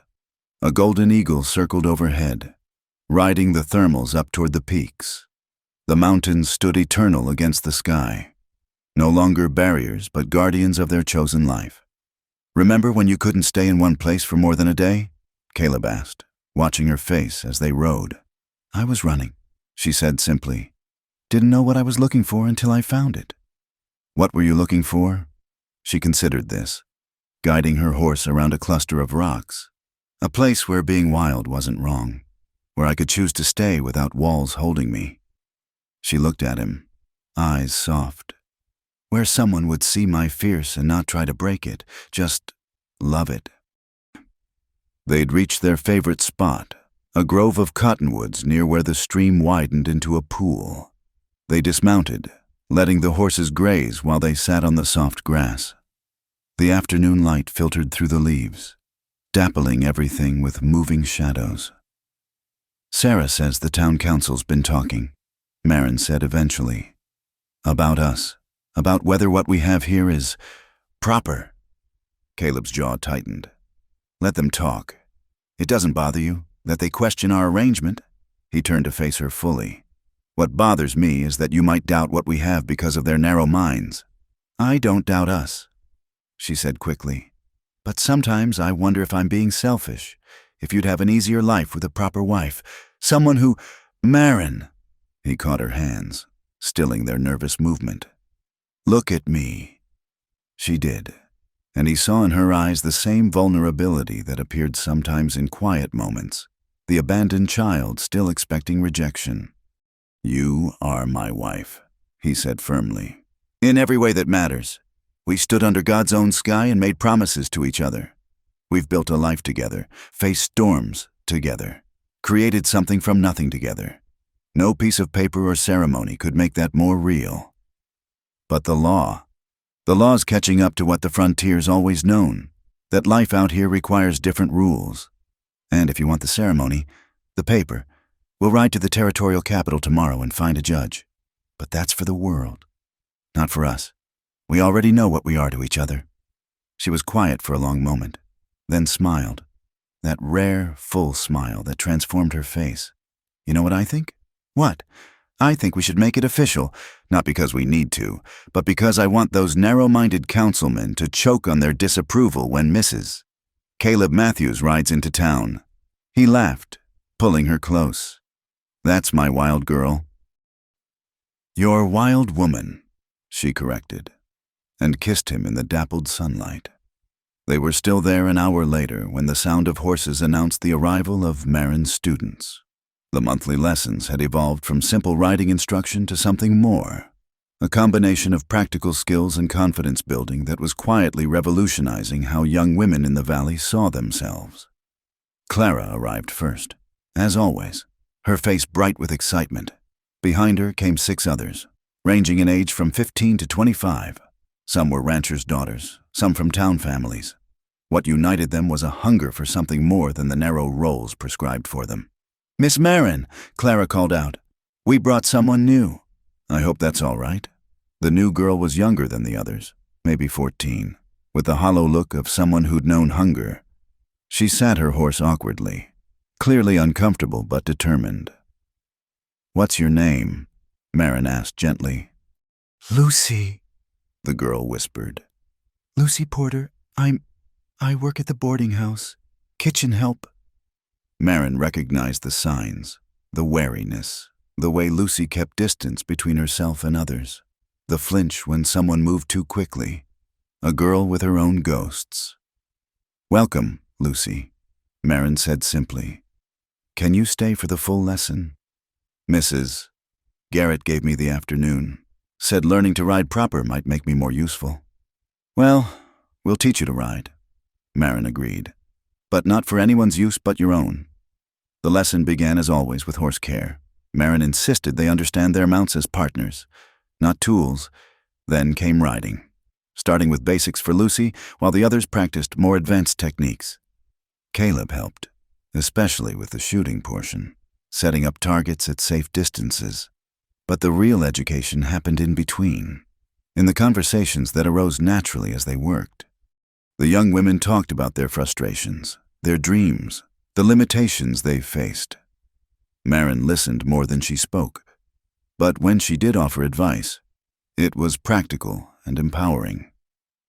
A golden eagle circled overhead, riding the thermals up toward the peaks. The mountains stood eternal against the sky, no longer barriers but guardians of their chosen life. "Remember when you couldn't stay in one place for more than a day?" Caleb asked, watching her face as they rode. "I was running," she said simply. "Didn't know what I was looking for until I found it." "What were you looking for?" She considered this, guiding her horse around a cluster of rocks. "A place where being wild wasn't wrong, where I could choose to stay without walls holding me." She looked at him, eyes soft. "Where someone would see my fierce and not try to break it, just love it." They'd reached their favorite spot, a grove of cottonwoods near where the stream widened into a pool. They dismounted, letting the horses graze while they sat on the soft grass. The afternoon light filtered through the leaves, dappling everything with moving shadows. "Sarah says the town council's been talking," Marin said eventually. "About us. About whether what we have here is proper." Caleb's jaw tightened. "Let them talk. It doesn't bother you that they question our arrangement?" He turned to face her fully. "What bothers me is that you might doubt what we have because of their narrow minds." "I don't doubt us," she said quickly. "But sometimes I wonder if I'm being selfish, if you'd have an easier life with a proper wife, someone who—" "Marin!" He caught her hands, stilling their nervous movement. "Look at me." She did, and he saw in her eyes the same vulnerability that appeared sometimes in quiet moments, the abandoned child still expecting rejection. "You are my wife," he said firmly. "In every way that matters. We stood under God's own sky and made promises to each other. We've built a life together, faced storms together, created something from nothing together. No piece of paper or ceremony could make that more real. But the law's catching up to what the frontier's always known, that life out here requires different rules. And if you want the ceremony, the paper, we'll ride to the territorial capital tomorrow and find a judge. But that's for the world, not for us. We already know what we are to each other." She was quiet for a long moment, then smiled, that rare, full smile that transformed her face. "You know what I think?" "What?" "I think we should make it official, not because we need to, but because I want those narrow-minded councilmen to choke on their disapproval when Mrs. Caleb Matthews rides into town." He laughed, pulling her close. "That's my wild girl." "Your wild woman," she corrected, and kissed him in the dappled sunlight. They were still there an hour later when the sound of horses announced the arrival of Marin's students. The monthly lessons had evolved from simple riding instruction to something more, a combination of practical skills and confidence building that was quietly revolutionizing how young women in the valley saw themselves. Clara arrived first, as always, her face bright with excitement. Behind her came 6 others, ranging in age from 15 to 25. Some were ranchers' daughters, some from town families. What united them was a hunger for something more than the narrow roles prescribed for them. "Miss Marin," Clara called out, "we brought someone new." "I hope that's all right." The new girl was younger than the others, maybe 14, with the hollow look of someone who'd known hunger. She sat her horse awkwardly, clearly uncomfortable but determined. "What's your name?" Marin asked gently. "Lucy," the girl whispered. "Lucy Porter. I work at the boarding house. Kitchen help." Marin recognized the signs, the wariness, The way Lucy kept distance between herself and others. The flinch when someone moved too quickly. A girl with her own ghosts. "Welcome, Lucy," Marin said simply. "Can you stay for the full lesson?" "Mrs. Garrett gave me the afternoon. Said learning to ride proper might make me more useful." "Well, we'll teach you to ride," Marin agreed. "But not for anyone's use but your own." The lesson began as always with horse care. Marin insisted they understand their mounts as partners, not tools. Then came riding, starting with basics for Lucy while the others practiced more advanced techniques. Caleb helped, especially with the shooting portion, setting up targets at safe distances. But the real education happened in between, in the conversations that arose naturally as they worked. The young women talked about their frustrations, their dreams, the limitations they faced. Marin listened more than she spoke, but when she did offer advice, it was practical and empowering.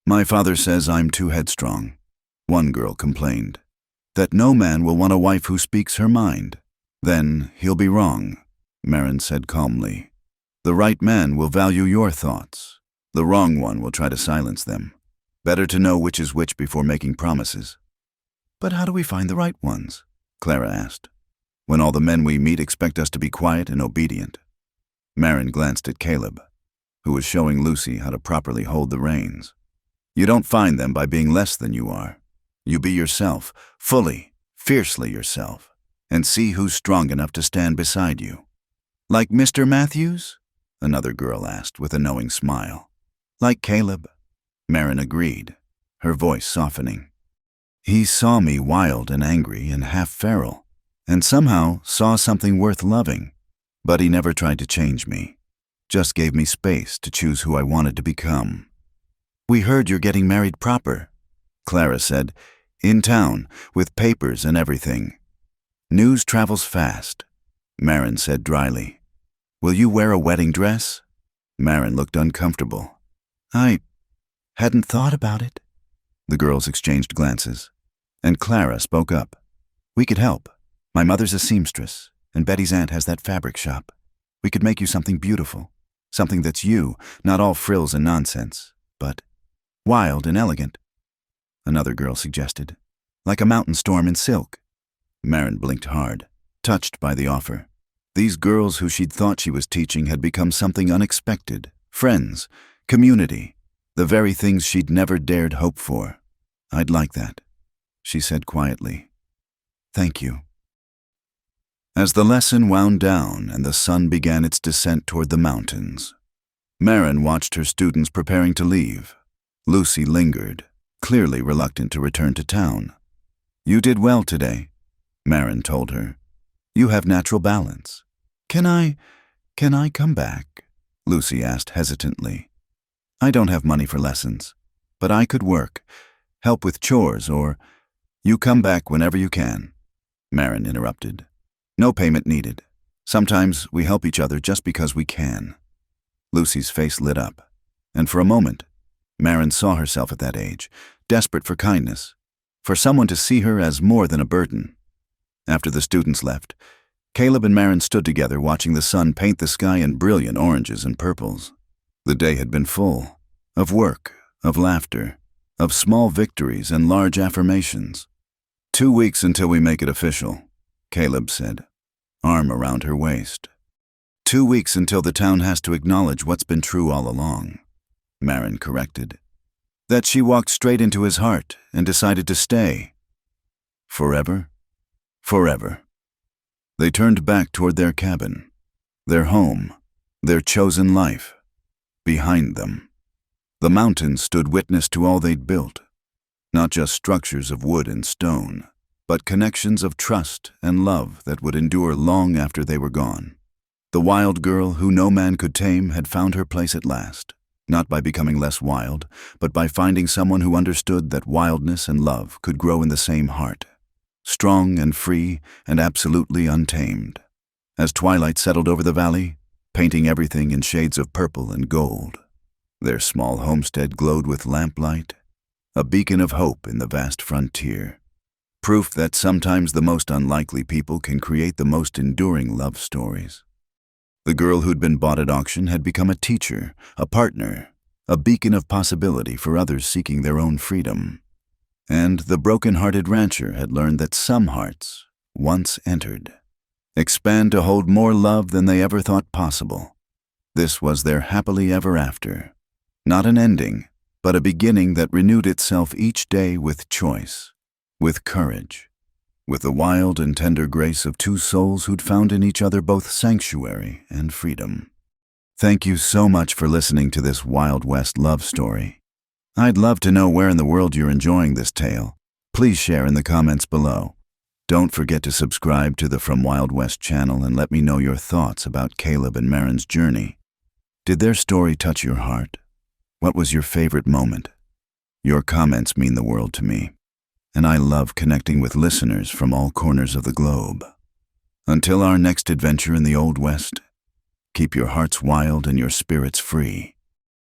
"My father says I'm too headstrong," one girl complained. "That no man will want a wife who speaks her mind." "Then he'll be wrong," Marin said calmly. "The right man will value your thoughts. The wrong one will try to silence them. Better to know which is which before making promises." "But how do we find the right ones?" Clara asked. "When all the men we meet expect us to be quiet and obedient." Marin glanced at Caleb, who was showing Lucy how to properly hold the reins. "You don't find them by being less than you are. You be yourself, fully, fiercely yourself, and see who's strong enough to stand beside you." "Like Mr. Matthews?" another girl asked with a knowing smile. "Like Caleb," Marin agreed, her voice softening. "He saw me wild and angry and half feral, and somehow saw something worth loving, but he never tried to change me, just gave me space to choose who I wanted to become." "We heard you're getting married proper," Clara said, "in town, with papers and everything." "News travels fast," Marin said dryly. "Will you wear a wedding dress?" Marin looked uncomfortable. "I hadn't thought about it." The girls exchanged glances, and Clara spoke up. "We could help. My mother's a seamstress, and Betty's aunt has that fabric shop. We could make you something beautiful, something that's you, not all frills and nonsense, but wild and elegant." Another girl suggested. "Like a mountain storm in silk." Marin blinked hard, touched by the offer. These girls who she'd thought she was teaching had become something unexpected. Friends, community, the very things she'd never dared hope for. "I'd like that," she said quietly. "Thank you." As the lesson wound down and the sun began its descent toward the mountains, Marin watched her students preparing to leave. Lucy lingered, clearly reluctant to return to town. "You did well today," Marin told her. "You have natural balance." Can I come back?" Lucy asked hesitantly. "I don't have money for lessons, but I could work, help with chores, or—" "You come back whenever you can," Marin interrupted. "No payment needed. Sometimes we help each other just because we can." Lucy's face lit up, and for a moment, Marin saw herself at that age, desperate for kindness, for someone to see her as more than a burden. After the students left, Caleb and Marin stood together watching the sun paint the sky in brilliant oranges and purples. The day had been full, of work, of laughter, of small victories and large affirmations. 2 weeks until we make it official," Caleb said, arm around her waist. 2 weeks until the town has to acknowledge what's been true all along," Marin corrected. "That she walked straight into his heart and decided to stay. Forever? Forever." They turned back toward their cabin, their home, their chosen life. Behind them, the mountains stood witness to all they'd built, not just structures of wood and stone, but connections of trust and love that would endure long after they were gone. The wild girl who no man could tame had found her place at last, not by becoming less wild, but by finding someone who understood that wildness and love could grow in the same heart, strong and free and absolutely untamed. As twilight settled over the valley, painting everything in shades of purple and gold, their small homestead glowed with lamplight, a beacon of hope in the vast frontier. Proof that sometimes the most unlikely people can create the most enduring love stories. The girl who'd been bought at auction had become a teacher, a partner, a beacon of possibility for others seeking their own freedom. And the broken-hearted rancher had learned that some hearts, once entered, expand to hold more love than they ever thought possible. This was their happily ever after. Not an ending, but a beginning that renewed itself each day with choice, with courage, with the wild and tender grace of two souls who'd found in each other both sanctuary and freedom. Thank you so much for listening to this Wild West love story. I'd love to know where in the world you're enjoying this tale. Please share in the comments below. Don't forget to subscribe to the From Wild West channel and let me know your thoughts about Caleb and Marin's journey. Did their story touch your heart? What was your favorite moment? Your comments mean the world to me, and I love connecting with listeners from all corners of the globe. Until our next adventure in the Old West, keep your hearts wild and your spirits free.